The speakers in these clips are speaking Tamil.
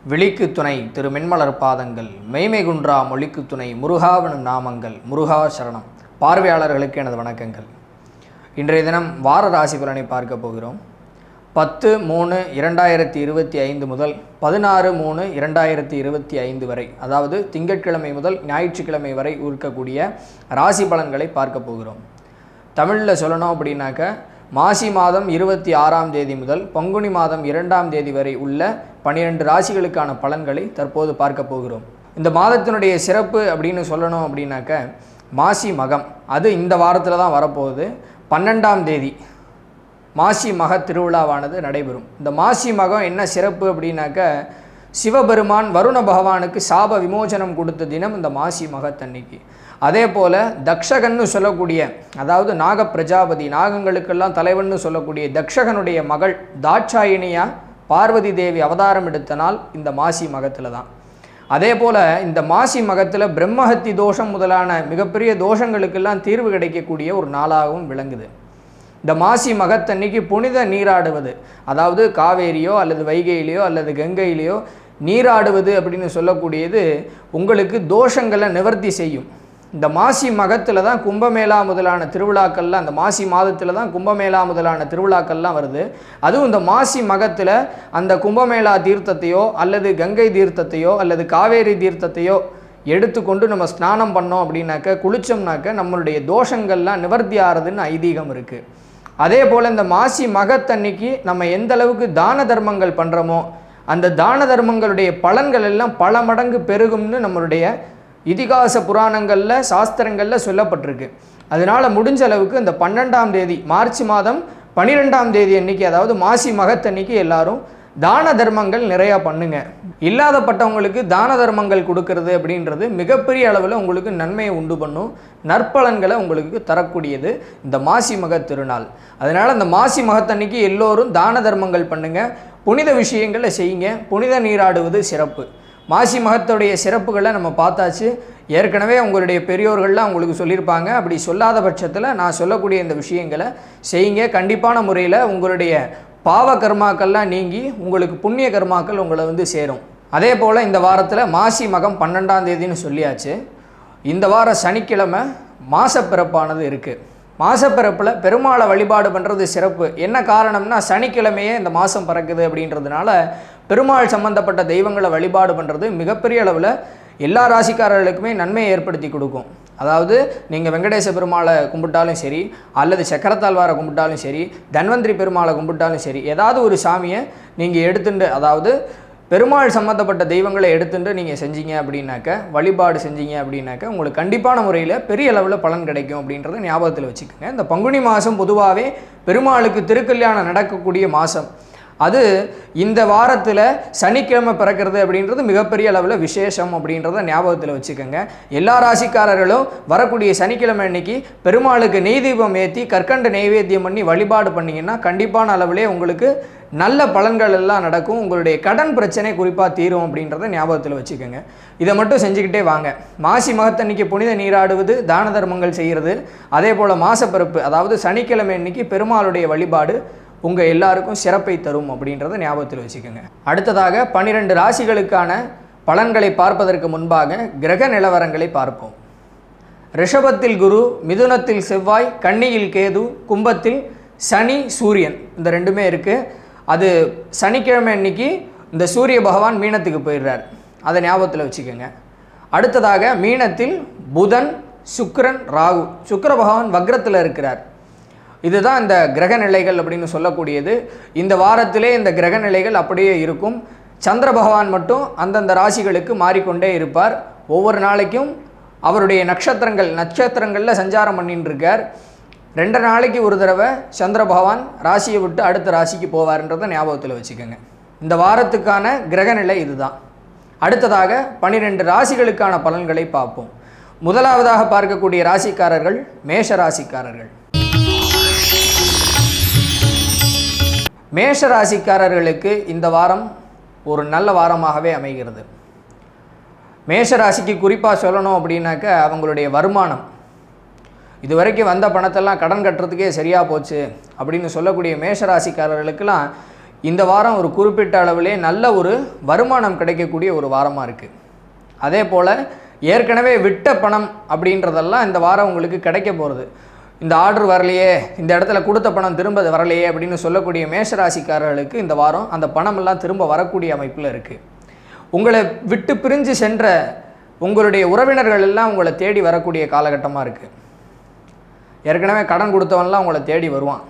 விழிக்கு துணை திரு மென்மலர் பாதங்கள் மெய்மை குன்றா மொழிக்கு துணை முருகாவனும் நாமங்கள் முருகா சரணம். பார்வையாளர்களுக்கு எனது வணக்கங்கள். இன்றைய தினம் வார ராசி பலனை பார்க்க போகிறோம். 10/3/2025 முதல் 16/3/2025 வரை, அதாவது திங்கட்கிழமை முதல் ஞாயிற்றுக்கிழமை வரை இருக்கக்கூடிய ராசி பலன்களை பார்க்க போகிறோம். தமிழில் சொல்லணும் அப்படின்னாக்க மாசி மாதம் 26ஆம் தேதி முதல் பங்குனி மாதம் 2ஆம் தேதி வரை உள்ள 12 ராசிகளுக்கான பலன்களை தற்போது பார்க்க போகிறோம். இந்த மாதத்தினுடைய சிறப்பு அப்படின்னு சொல்லணும் அப்படின்னாக்க மாசி மகம், அது இந்த வாரத்தில் தான் வரப்போகுது. 12ஆம் தேதி மாசி மக திருவிழாவானது நடைபெறும். இந்த மாசி மகம் என்ன சிறப்பு அப்படின்னாக்க சிவபெருமான் வருண பகவானுக்கு சாப விமோசனம் கொடுத்த தினம் இந்த மாசி மகத்தன்னைக்கு. அதே போல் தக்ஷகன்னு சொல்லக்கூடிய, அதாவது நாக பிரஜாபதி, நாகங்களுக்கெல்லாம் தலைவன்னு சொல்லக்கூடிய தக்ஷகனுடைய மகள் தாட்சாயினியா பார்வதி தேவி அவதாரம் எடுத்த நாள் இந்த மாசி மகத்தில் தான். அதே போல் இந்த மாசி மகத்தில் பிரம்மஹத்தி தோஷம் முதலான மிகப்பெரிய தோஷங்களுக்கெல்லாம் தீர்வு கிடைக்கக்கூடிய ஒரு நாளாகவும் விளங்குது. இந்த மாசி மகத்தன்னைக்கு புனித நீராடுவது, அதாவது காவேரியோ அல்லது வைகையிலையோ அல்லது கங்கையிலையோ நீராடுவது அப்படின்னு சொல்லக்கூடியது உங்களுக்கு தோஷங்களை நிவர்த்தி செய்யும். இந்த மாசி மகத்தில் தான் கும்பமேளா முதலான திருவிழாக்கள்லாம், அந்த மாசி மாதத்தில் தான் கும்பமேளா முதலான திருவிழாக்கள்லாம் வருது. அதுவும் இந்த மாசி மகத்தில் அந்த கும்பமேளா தீர்த்தத்தையோ அல்லது கங்கை தீர்த்தத்தையோ அல்லது காவேரி தீர்த்தத்தையோ எடுத்துக்கொண்டு நம்ம ஸ்நானம் பண்ணோம் அப்படின்னாக்க, குளித்தோம்னாக்க நம்மளுடைய தோஷங்கள்லாம் நிவர்த்தி ஆகிறதுன்னு ஐதீகம் இருக்குது. அதே போல் இந்த மாசி மகத்தன்னைக்கு நம்ம எந்த அளவுக்கு தான தர்மங்கள் பண்ணுறோமோ அந்த தான தர்மங்களுடைய பலன்கள் எல்லாம் பல மடங்கு பெருகும்னு நம்மளுடைய இதிகாச புராணங்களில் சாஸ்திரங்களில் சொல்லப்பட்டிருக்கு. அதனால் முடிஞ்ச அளவுக்கு இந்த 12ஆம் தேதி மார்ச் மாதம் 12ஆம் தேதி அன்னைக்கு, அதாவது மாசி மகத்தன்னைக்கு எல்லாரும் தான தர்மங்கள் நிறையா பண்ணுங்க. இல்லாதப்பட்டவங்களுக்கு தான தர்மங்கள் கொடுக்கறது அப்படின்றது மிகப்பெரிய அளவில் உங்களுக்கு நன்மையை உண்டு பண்ணும், நற்பலன்களை உங்களுக்கு தரக்கூடியது இந்த மாசி மக திருநாள். அதனால் இந்த மாசி மகத்தன்னைக்கு எல்லோரும் தான தர்மங்கள் பண்ணுங்க, புனித விஷயங்களை செய்யுங்க. புனித நீராடுவது சிறப்பு. மாசி மகத்துடைய சிறப்புகளை நம்ம பார்த்தாச்சு. ஏற்கனவே உங்களுடைய பெரியோர்கள்லாம் உங்களுக்கு சொல்லியிருப்பாங்க. அப்படி சொல்லாத பட்சத்தில் நான் சொல்லக்கூடிய இந்த விஷயங்களை செய்யுங்க. கண்டிப்பான முறையில் உங்களுடைய பாவ கர்மாக்கள்லாம் நீங்கி உங்களுக்கு புண்ணிய கர்மாக்கள் உங்களை சேரும். அதே போல் இந்த வாரத்தில் மாசி மகம் 12ஆம் தேதின்னு சொல்லியாச்சு. இந்த வார சனிக்கிழமை மாசப்பிறப்பானது இருக்குது. மாசப்பிறப்பில் பெருமாளை வழிபாடு பண்ணுறது சிறப்பு. என்ன காரணம்னா சனிக்கிழமையே இந்த மாதம் பிறக்குது அப்படின்றதுனால பெருமாள் சம்பந்தப்பட்ட தெய்வங்களை வழிபாடு பண்ணுறது மிகப்பெரிய அளவில் எல்லா ராசிக்காரர்களுக்குமே நன்மையை ஏற்படுத்தி கொடுக்கும். அதாவது நீங்கள் வெங்கடேச பெருமாளை கும்பிட்டாலும் சரி, அல்லது சக்கரத்தாழ்வாரை கும்பிட்டாலும் சரி, தன்வந்திரி பெருமாளை கும்பிட்டாலும் சரி, ஏதாவது ஒரு சாமியை நீங்கள் எடுத்துட்டு, அதாவது பெருமாள் சம்மந்தப்பட்ட தெய்வங்களை எடுத்துட்டு நீங்கள் செஞ்சீங்க அப்படின்னாக்க, வழிபாடு செஞ்சீங்க அப்படின்னாக்க உங்களுக்கு கண்டிப்பான முறையில் பெரிய அளவில் பலன் கிடைக்கும் அப்படின்றத ஞாபகத்தில் வச்சுக்கோங்க. இந்த பங்குனி மாதம் பொதுவாகவே பெருமாளுக்கு திருக்கல்யாணம் நடக்கக்கூடிய மாதம். அது இந்த வாரத்தில் சனிக்கிழமை பிறக்கிறது அப்படின்றது மிகப்பெரிய அளவில் விசேஷம் அப்படின்றத ஞாபகத்தில் வச்சுக்கோங்க. எல்லா ராசிக்காரர்களும் வரக்கூடிய சனிக்கிழமை அன்னைக்கு பெருமாளுக்கு நெய் தீபம் ஏற்றி கற்கண்டு நெய்வேத்தியம் பண்ணி வழிபாடு பண்ணிங்கன்னா கண்டிப்பான அளவிலே உங்களுக்கு நல்ல பலன்கள் எல்லாம் நடக்கும். உங்களுடைய கடன் பிரச்சனை குறிப்பாக தீரும் அப்படின்றத ஞாபகத்தில் வச்சுக்கோங்க. இதை மட்டும் செஞ்சுக்கிட்டே வாங்க. மாசி மகத்தன்னைக்கு புனித நீராடுவது, தான தர்மங்கள் செய்கிறது, அதே போல் மாசப்பிறப்பு அதாவது சனிக்கிழமை அன்னைக்கு பெருமாளுடைய வழிபாடு உங்கள் எல்லாருக்கும் சிறப்பை தரும் அப்படின்றத ஞாபகத்தில் வச்சுக்கோங்க. அடுத்ததாக 12 ராசிகளுக்கான பலன்களை பார்ப்பதற்கு முன்பாக கிரக நிலவரங்களை பார்ப்போம். ரிஷபத்தில் குரு, மிதுனத்தில் செவ்வாய், கன்னியில் கேது, கும்பத்தில் சனி, சூரியன், இந்த ரெண்டுமே இருக்குது. அது சனிக்கிழமை அன்னைக்கு இந்த சூரிய பகவான் மீனத்துக்கு போயிடுறார், அதை ஞாபகத்தில் வச்சுக்கோங்க. அடுத்ததாக மீனத்தில் புதன், சுக்கிரன், ராகு, சுக்கிர பகவான் வக்ரத்தில் இருக்கிறார். இதுதான் இந்த கிரக நிலைகள் அப்படின்னு சொல்லக்கூடியது. இந்த வாரத்திலே இந்த கிரக நிலைகள் அப்படியே இருக்கும். சந்திர பகவான் மட்டும் அந்தந்த ராசிகளுக்கு மாறிக்கொண்டே இருப்பார். ஒவ்வொரு நாளைக்கும் அவருடைய நட்சத்திரங்களில் சஞ்சாரம் பண்ணிட்டு இருக்கார். 2 நாளைக்கு ஒரு தடவை சந்திர பகவான் ராசியை விட்டு அடுத்த ராசிக்கு போவார்ன்றதை ஞாபகத்தில் வச்சுக்கோங்க. இந்த வாரத்துக்கான கிரக நிலை இதுதான். அடுத்ததாக 12 ராசிகளுக்கான பலன்களை பார்ப்போம். முதலாவதாக பார்க்கக்கூடிய ராசிக்காரர்கள் மேஷ ராசிக்காரர்கள். மேஷ ராசிக்காரர்களுக்கு இந்த வாரம் ஒரு நல்ல வாரமாகவே அமைகிறது. மேஷ ராசிக்கு குறிப்பாக சொல்லணும் அப்படின்னாக்க அவங்களுடைய வருமானம், இதுவரைக்கும் வந்த பணத்தெல்லாம் கடன் கட்டுறதுக்கே சரியாக போச்சு அப்படின்னு சொல்லக்கூடிய மேஷ ராசிக்காரர்களுக்கெல்லாம் இந்த வாரம் ஒரு குறிப்பிட்ட அளவிலே நல்ல ஒரு வருமானம் கிடைக்கக்கூடிய ஒரு வாரமாக இருக்குது. அதே போல் ஏற்கனவே விட்ட பணம் அப்படின்றதெல்லாம் இந்த வாரம் உங்களுக்கு கிடைக்க போகிறது. இந்த ஆர்டர் வரலையே, இந்த இடத்துல கொடுத்த பணம் திரும்ப வரலையே அப்படின்னு சொல்லக்கூடிய மேஷராசிக்காரர்களுக்கு இந்த வாரம் அந்த பணமெல்லாம் திரும்ப வரக்கூடிய அமைப்பில் இருக்குது. உங்களை விட்டு பிரிஞ்சு சென்ற உங்களுடைய உறவினர்கள் எல்லாம் உங்களை தேடி வரக்கூடிய காலகட்டமாக இருக்குது. ஏற்கனவே கடன் கொடுத்தவன்லாம் உங்களை தேடி வருவான்.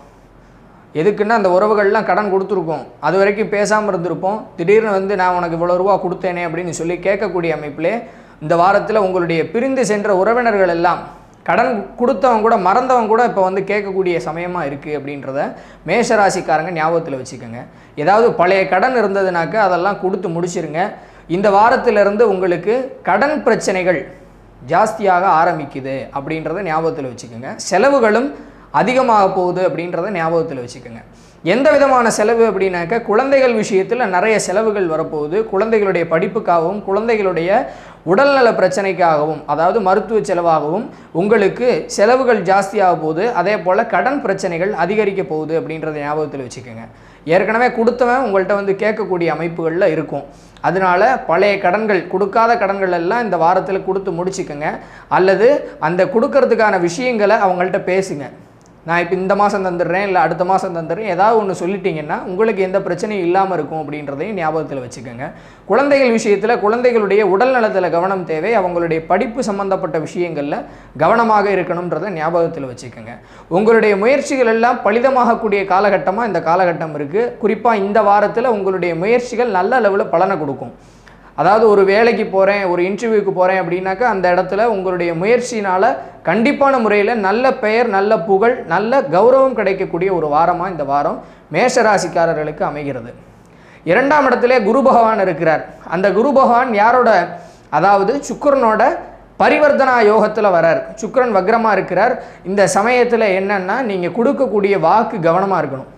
எதுக்குன்னா அந்த உறவுகள்லாம் கடன் கொடுத்துருக்கோம், அது வரைக்கும் பேசாமல் இருந்திருப்போம். திடீர்னு நான் உனக்கு இவ்வளோ ரூபா கொடுத்தேனே அப்படின்னு சொல்லி கேட்கக்கூடிய அமைப்பிலே இந்த வாரத்தில் உங்களுடைய பிரிந்து சென்ற உறவினர்கள் எல்லாம், கடன் கொடுத்தவன் கூட மறந்தவன் கூட இப்போ கேட்கக்கூடிய சமயமாக இருக்குது அப்படின்றத மேஷராசிக்காரங்க ஞாபகத்தில் வச்சுக்கோங்க. ஏதாவது பழைய கடன் இருந்ததுனாக்க அதெல்லாம் கொடுத்து முடிச்சிருங்க. இந்த வாரத்திலிருந்து உங்களுக்கு கடன் பிரச்சனைகள் ஜாஸ்தியாக ஆரம்பிக்குது அப்படின்றத ஞாபகத்தில் வச்சுக்கோங்க. செலவுகளும் அதிகமாக போகுது அப்படின்றத ஞாபகத்தில் வச்சுக்கோங்க. எந்த விதமான செலவு அப்படின்னாக்க, குழந்தைகள் விஷயத்தில் நிறைய செலவுகள் வரப்போகுது. குழந்தைகளுடைய படிப்புக்காகவும் குழந்தைகளுடைய உடல்நல பிரச்சனைக்காகவும், அதாவது மருத்துவ செலவாகவும் உங்களுக்கு செலவுகள் ஜாஸ்தியாக போகுது. அதே போல் கடன் பிரச்சனைகள் அதிகரிக்க போகுது அப்படின்றத ஞாபகத்தில் வச்சுக்கோங்க. ஏற்கனவே கொடுத்தவன் உங்கள்கிட்ட கேட்கக்கூடிய அமைப்புகளில் இருக்கும். அதனால பழைய கடன்கள், கொடுக்காத கடன்கள் எல்லாம் இந்த வாரத்தில் கொடுத்து முடிச்சுக்கோங்க. அல்லது அந்த கொடுக்கறதுக்கான விஷயங்களை அவங்கள்ட்ட பேசுங்க. நான் இப்போ இந்த மாதம் தந்துடுறேன், இல்லை அடுத்த மாதம் தந்துடுறேன், ஏதாவது ஒன்று சொல்லிட்டீங்கன்னா உங்களுக்கு எந்த பிரச்சனையும் இல்லாமல் இருக்கும் அப்படின்றதையும் ஞாபகத்தில் வச்சுக்கோங்க. குழந்தைகள் விஷயத்தில் குழந்தைகளுடைய உடல் நலத்தில் கவனம் தேவை. அவங்களுடைய படிப்பு சம்பந்தப்பட்ட விஷயங்களில் கவனமாக இருக்கணுன்றதை ஞாபகத்தில் வச்சுக்கோங்க. உங்களுடைய முயற்சிகள் எல்லாம் பலிதமாகக்கூடிய காலகட்டமாக இந்த காலகட்டம் இருக்குது. குறிப்பாக இந்த வாரத்தில் உங்களுடைய முயற்சிகள் நல்ல அளவில் பலனை கொடுக்கும். அதாவது ஒரு வேலைக்கு போகிறேன், ஒரு இன்டர்வியூக்கு போகிறேன் அப்படின்னாக்கா அந்த இடத்துல உங்களுடைய முயற்சினால் கண்டிப்பான முறையில் நல்ல பெயர், நல்ல புகழ், நல்ல கௌரவம் கிடைக்கக்கூடிய ஒரு வாரமாக இந்த வாரம் மேஷராசிக்காரர்களுக்கு அமைகிறது. 2ஆம் இடத்திலே குரு பகவான் இருக்கிறார். அந்த குரு பகவான் யாரோட, அதாவது சுக்கிரனோட பரிவர்த்தனா யோகத்தில் வரார். சுக்கிரன் வக்ரமாக இருக்கிறார். இந்த சமயத்தில் என்னன்னா, நீங்கள் கொடுக்கக்கூடிய வாக்கு கவனமாக இருக்கணும்.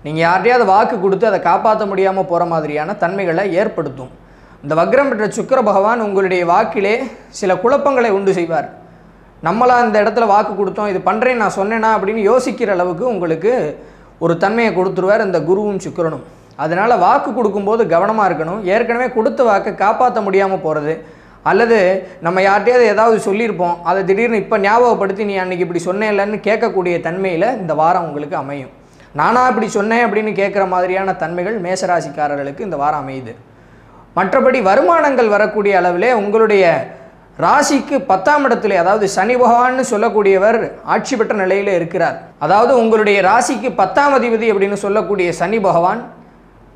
நீங்கள் யார்ட்டையாவது வாக்கு கொடுத்து அதை காப்பாற்ற முடியாமல் போகிற மாதிரியான தன்மைகளை ஏற்படுத்தும். இந்த வக்ரம் பெற்ற சுக்கிர பகவான் உங்களுடைய வாக்கிலே சில குழப்பங்களை உண்டு செய்வார். நம்மளாம் இந்த இடத்துல வாக்கு கொடுத்தோம், இது பண்ணுறேன்னு நான் சொன்னேன்னா அப்படின்னு யோசிக்கிற அளவுக்கு உங்களுக்கு ஒரு தன்மையை கொடுத்துருவார் இந்த குருவும் சுக்கிரனும். அதனால் வாக்கு கொடுக்கும்போது கவனமாக இருக்கணும். ஏற்கனவே கொடுத்த வாக்கை காப்பாற்ற முடியாமல் போகிறது, அல்லது நம்ம யார்ட்டையாவது ஏதாவது சொல்லியிருப்போம், அதை திடீர்னு இப்போ ஞாபகப்படுத்தி நீ அன்றைக்கி இப்படி சொன்னே இல்லைன்னு கேட்கக்கூடிய தன்மையில் இந்த வாரம் உங்களுக்கு அமையும். நானா இப்படி சொன்னேன் அப்படின்னு கேட்குற மாதிரியான தன்மைகள் மேஷராசிக்காரர்களுக்கு இந்த வாரம் அமையுது. மற்றபடி வருமானங்கள் வரக்கூடிய அளவிலே உங்களுடைய ராசிக்கு 10ஆம் இடத்துல, அதாவது சனி பகவான்னு சொல்லக்கூடியவர் ஆட்சி பெற்ற நிலையில் இருக்கிறார். அதாவது உங்களுடைய ராசிக்கு 10ஆம் அதிபதி அப்படின்னு சொல்லக்கூடிய சனி பகவான்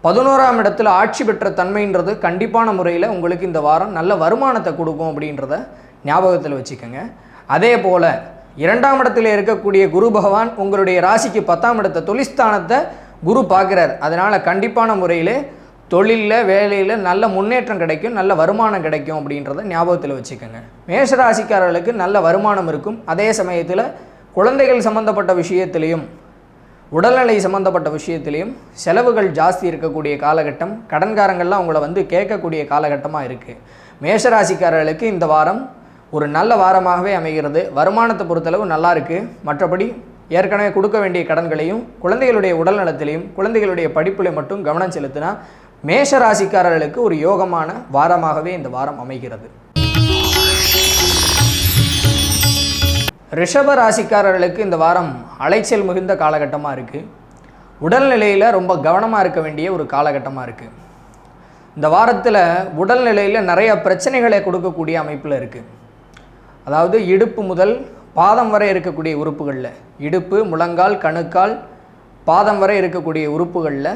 11ஆம் இடத்துல ஆட்சி பெற்ற தன்மைன்றது கண்டிப்பான முறையில் உங்களுக்கு இந்த வாரம் நல்ல வருமானத்தை கொடுக்கும் அப்படின்றத ஞாபகத்தில் வச்சுக்கோங்க. அதே போல் 2ஆம் இடத்துல இருக்கக்கூடிய குரு பகவான் உங்களுடைய ராசிக்கு 10ஆம் இடத்தை, தொழில்ஸ்தானத்தை குரு பார்க்குறார். அதனால் கண்டிப்பான முறையில் தொழிலில், வேலையில் நல்ல முன்னேற்றம் கிடைக்கும், நல்ல வருமானம் கிடைக்கும் அப்படின்றத ஞாபகத்தில் வச்சுக்கோங்க. மேஷராசிக்காரர்களுக்கு நல்ல வருமானம் இருக்கும். அதே சமயத்தில் குழந்தைகள் சம்மந்தப்பட்ட விஷயத்திலையும் உடல்நிலை சம்மந்தப்பட்ட விஷயத்திலையும் செலவுகள் ஜாஸ்தி இருக்கக்கூடிய காலகட்டம். கடன்காரங்கள்லாம் உங்களை கேட்கக்கூடிய காலகட்டமாக இருக்குது. மேஷராசிக்காரர்களுக்கு இந்த வாரம் ஒரு நல்ல வாரமாகவே அமைகிறது. வருமானத்தை பொறுத்தளவு நல்லா இருக்குது. மற்றபடி ஏற்கனவே கொடுக்க வேண்டிய கடன்களையும் குழந்தைகளுடைய உடல் நலத்திலையும் குழந்தைகளுடைய படிப்பில் மட்டும் கவனம் செலுத்தினா மேஷராசிக்காரர்களுக்கு ஒரு யோகமான வாரமாகவே இந்த வாரம் அமைகிறது. ரிஷப ராசிக்காரர்களுக்கு இந்த வாரம் அலைச்சல் மிகுந்த காலகட்டமாக இருக்குது. உடல்நிலையில் ரொம்ப கவனமாக இருக்க வேண்டிய ஒரு காலகட்டமாக இருக்குது. இந்த வாரத்தில் உடல்நிலையில் நிறைய பிரச்சனைகளை கொடுக்கக்கூடிய அமைப்பில் இருக்குது. அதாவது இடுப்பு முதல் பாதம் வரை இருக்கக்கூடிய உறுப்புகளில், இடுப்பு, முழங்கால், கணுக்கால், பாதம் வரை இருக்கக்கூடிய உறுப்புகளில்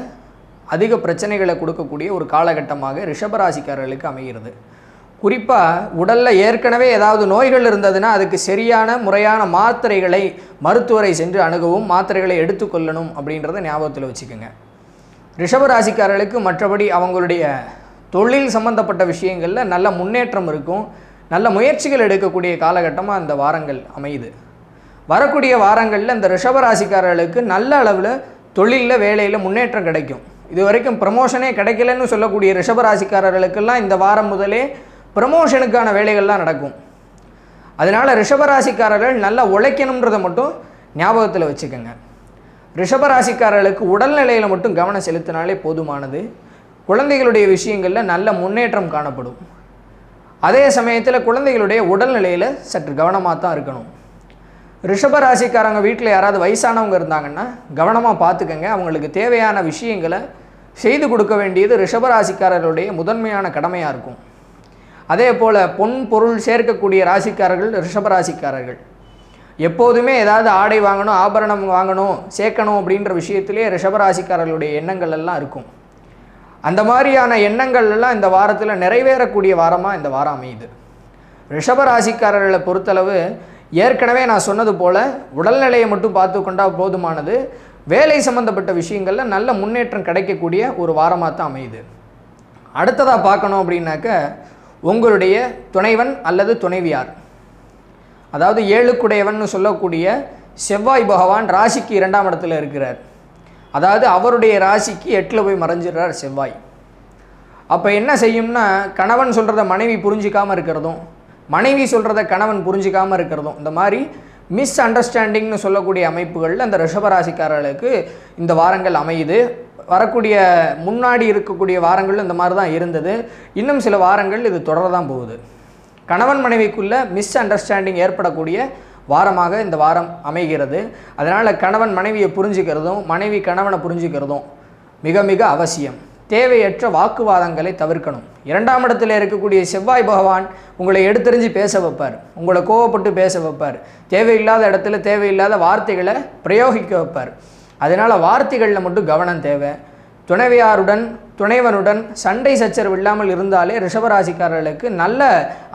அதிக பிரச்சனைகளை கொடுக்கக்கூடிய ஒரு காலகட்டமாக ரிஷபராசிக்காரர்களுக்கு அமைகிறது. குறிப்பாக உடலில் ஏற்கனவே ஏதாவது நோய்கள் இருந்ததுன்னா அதுக்கு சரியான முறையான மாத்திரைகளை மருத்துவரை சென்று அணுகவும், மாத்திரைகளை எடுத்துக்கொள்ளணும் அப்படின்றத ஞாபகத்தில் வச்சுக்கோங்க. ரிஷபராசிக்காரர்களுக்கு மற்றபடி அவங்களுடைய தொழில் சம்பந்தப்பட்ட விஷயங்களில் நல்ல முன்னேற்றம் இருக்கும். நல்ல முயற்சிகள் எடுக்கக்கூடிய காலகட்டமாக அந்த வாரங்கள் அமையுது. வரக்கூடிய வாரங்களில் இந்த ரிஷபராசிக்காரர்களுக்கு நல்ல அளவில் தொழிலில், வேலையில் முன்னேற்றம் கிடைக்கும். இது வரைக்கும் ப்ரமோஷனே கிடைக்கலன்னு சொல்லக்கூடிய ரிஷபராசிக்காரர்களுக்கெல்லாம் இந்த வாரம் முதலே ப்ரமோஷனுக்கான வேலைகள்லாம் நடக்கும். அதனால் ரிஷபராசிக்காரர்கள் நல்லா உழைக்கணுன்றதை மட்டும் ஞாபகத்தில் வச்சுக்கோங்க. ரிஷபராசிக்காரர்களுக்கு உடல்நிலையில் மட்டும் கவனம் செலுத்தினாலே போதுமானது. குழந்தைகளுடைய விஷயங்களில் நல்ல முன்னேற்றம் காணப்படும். அதே சமயத்தில் குழந்தைகளுடைய உடல்நிலையில் சற்று கவனமாக தான் இருக்கணும். ரிஷபராசிக்காரங்க வீட்டில் யாராவது வயசானவங்க இருந்தாங்கன்னா கவனமாக பார்த்துக்கங்க. அவங்களுக்கு தேவையான விஷயங்களை செய்து கொடுக்க வேண்டியது ரிஷபராசிக்காரர்களுடைய முதன்மையான கடமையாக இருக்கும். அதே போல் பொன் பொருள் சேர்க்கக்கூடிய ராசிக்காரர்கள் ரிஷபராசிக்காரர்கள். எப்போதுமே ஏதாவது ஆடை வாங்கணும், ஆபரணம் வாங்கணும், சேர்க்கணும் அப்படின்ற விஷயத்திலே ரிஷபராசிக்காரர்களுடைய எண்ணங்கள் எல்லாம் இருக்கும். அந்த மாதிரியான எண்ணங்கள் எல்லாம் இந்த வாரத்தில் நிறைவேறக்கூடிய வாரமாக இந்த வாரம் அமையுது. ரிஷபராசிக்காரர்களை பொறுத்தளவு ஏற்கனவே நான் சொன்னது போல் உடல்நிலையை மட்டும் பார்த்து கொண்டால் போதுமானது. வேலை சம்பந்தப்பட்ட விஷயங்களில் நல்ல முன்னேற்றம் கிடைக்கக்கூடிய ஒரு வாரமாக தான் அமையுது. அடுத்ததாக பார்க்கணும் அப்படின்னாக்க உங்களுடைய துணைவன் அல்லது துணைவியார், அதாவது ஏழுக்குடையவன் சொல்லக்கூடிய செவ்வாய் பகவான் ராசிக்கு 2ஆம் இடத்துல இருக்கிறார். அதாவது அவருடைய ராசிக்கு 8ல் போய் மறைஞ்சிடுறார் செவ்வாய். அப்போ என்ன செய்யும்னா, கணவன் சொல்கிறத மனைவி புரிஞ்சிக்காமல் இருக்கிறதும், மனைவி சொல்கிறத கணவன் புரிஞ்சிக்காமல் இருக்கிறதும், இந்த மாதிரி மிஸ் அண்டர்ஸ்டாண்டிங்னு சொல்லக்கூடிய அமைப்புகளில் அந்த ரிஷபராசிக்காரர்களுக்கு இந்த வாரங்கள் அமையுது. வரக்கூடிய முன்னாடி இருக்கக்கூடிய வாரங்கள் இந்த மாதிரி தான் இருந்தது. இன்னும் சில வாரங்கள் இது தொடர தான் போகுது. கணவன் மனைவிக்குள்ளே மிஸ் அண்டர்ஸ்டாண்டிங் ஏற்படக்கூடிய வாரமாக இந்த வாரம் அமைகிறது. அதனால் கணவன் மனைவியை புரிஞ்சுக்கிறதும் மனைவி கணவனை புரிஞ்சுக்கிறதும் மிக மிக அவசியம். தேவையற்ற வாக்குவாதங்களை தவிர்க்கணும். 2ஆம் இடத்துல இருக்கக்கூடிய செவ்வாய் பகவான் உங்களை எடுத்தெறிஞ்சு பேச வைப்பார், உங்களை கோவப்பட்டு பேச வைப்பார், தேவையில்லாத இடத்துல தேவையில்லாத வார்த்தைகளை பிரயோகிக்க வைப்பார். அதனால் வார்த்தைகளில் மட்டும் கவனம் தேவை. துணைவியாருடன் துணைவனுடன் சண்டை சச்சரவு இல்லாமல் இருந்தாலே ரிஷபராசிக்காரர்களுக்கு நல்ல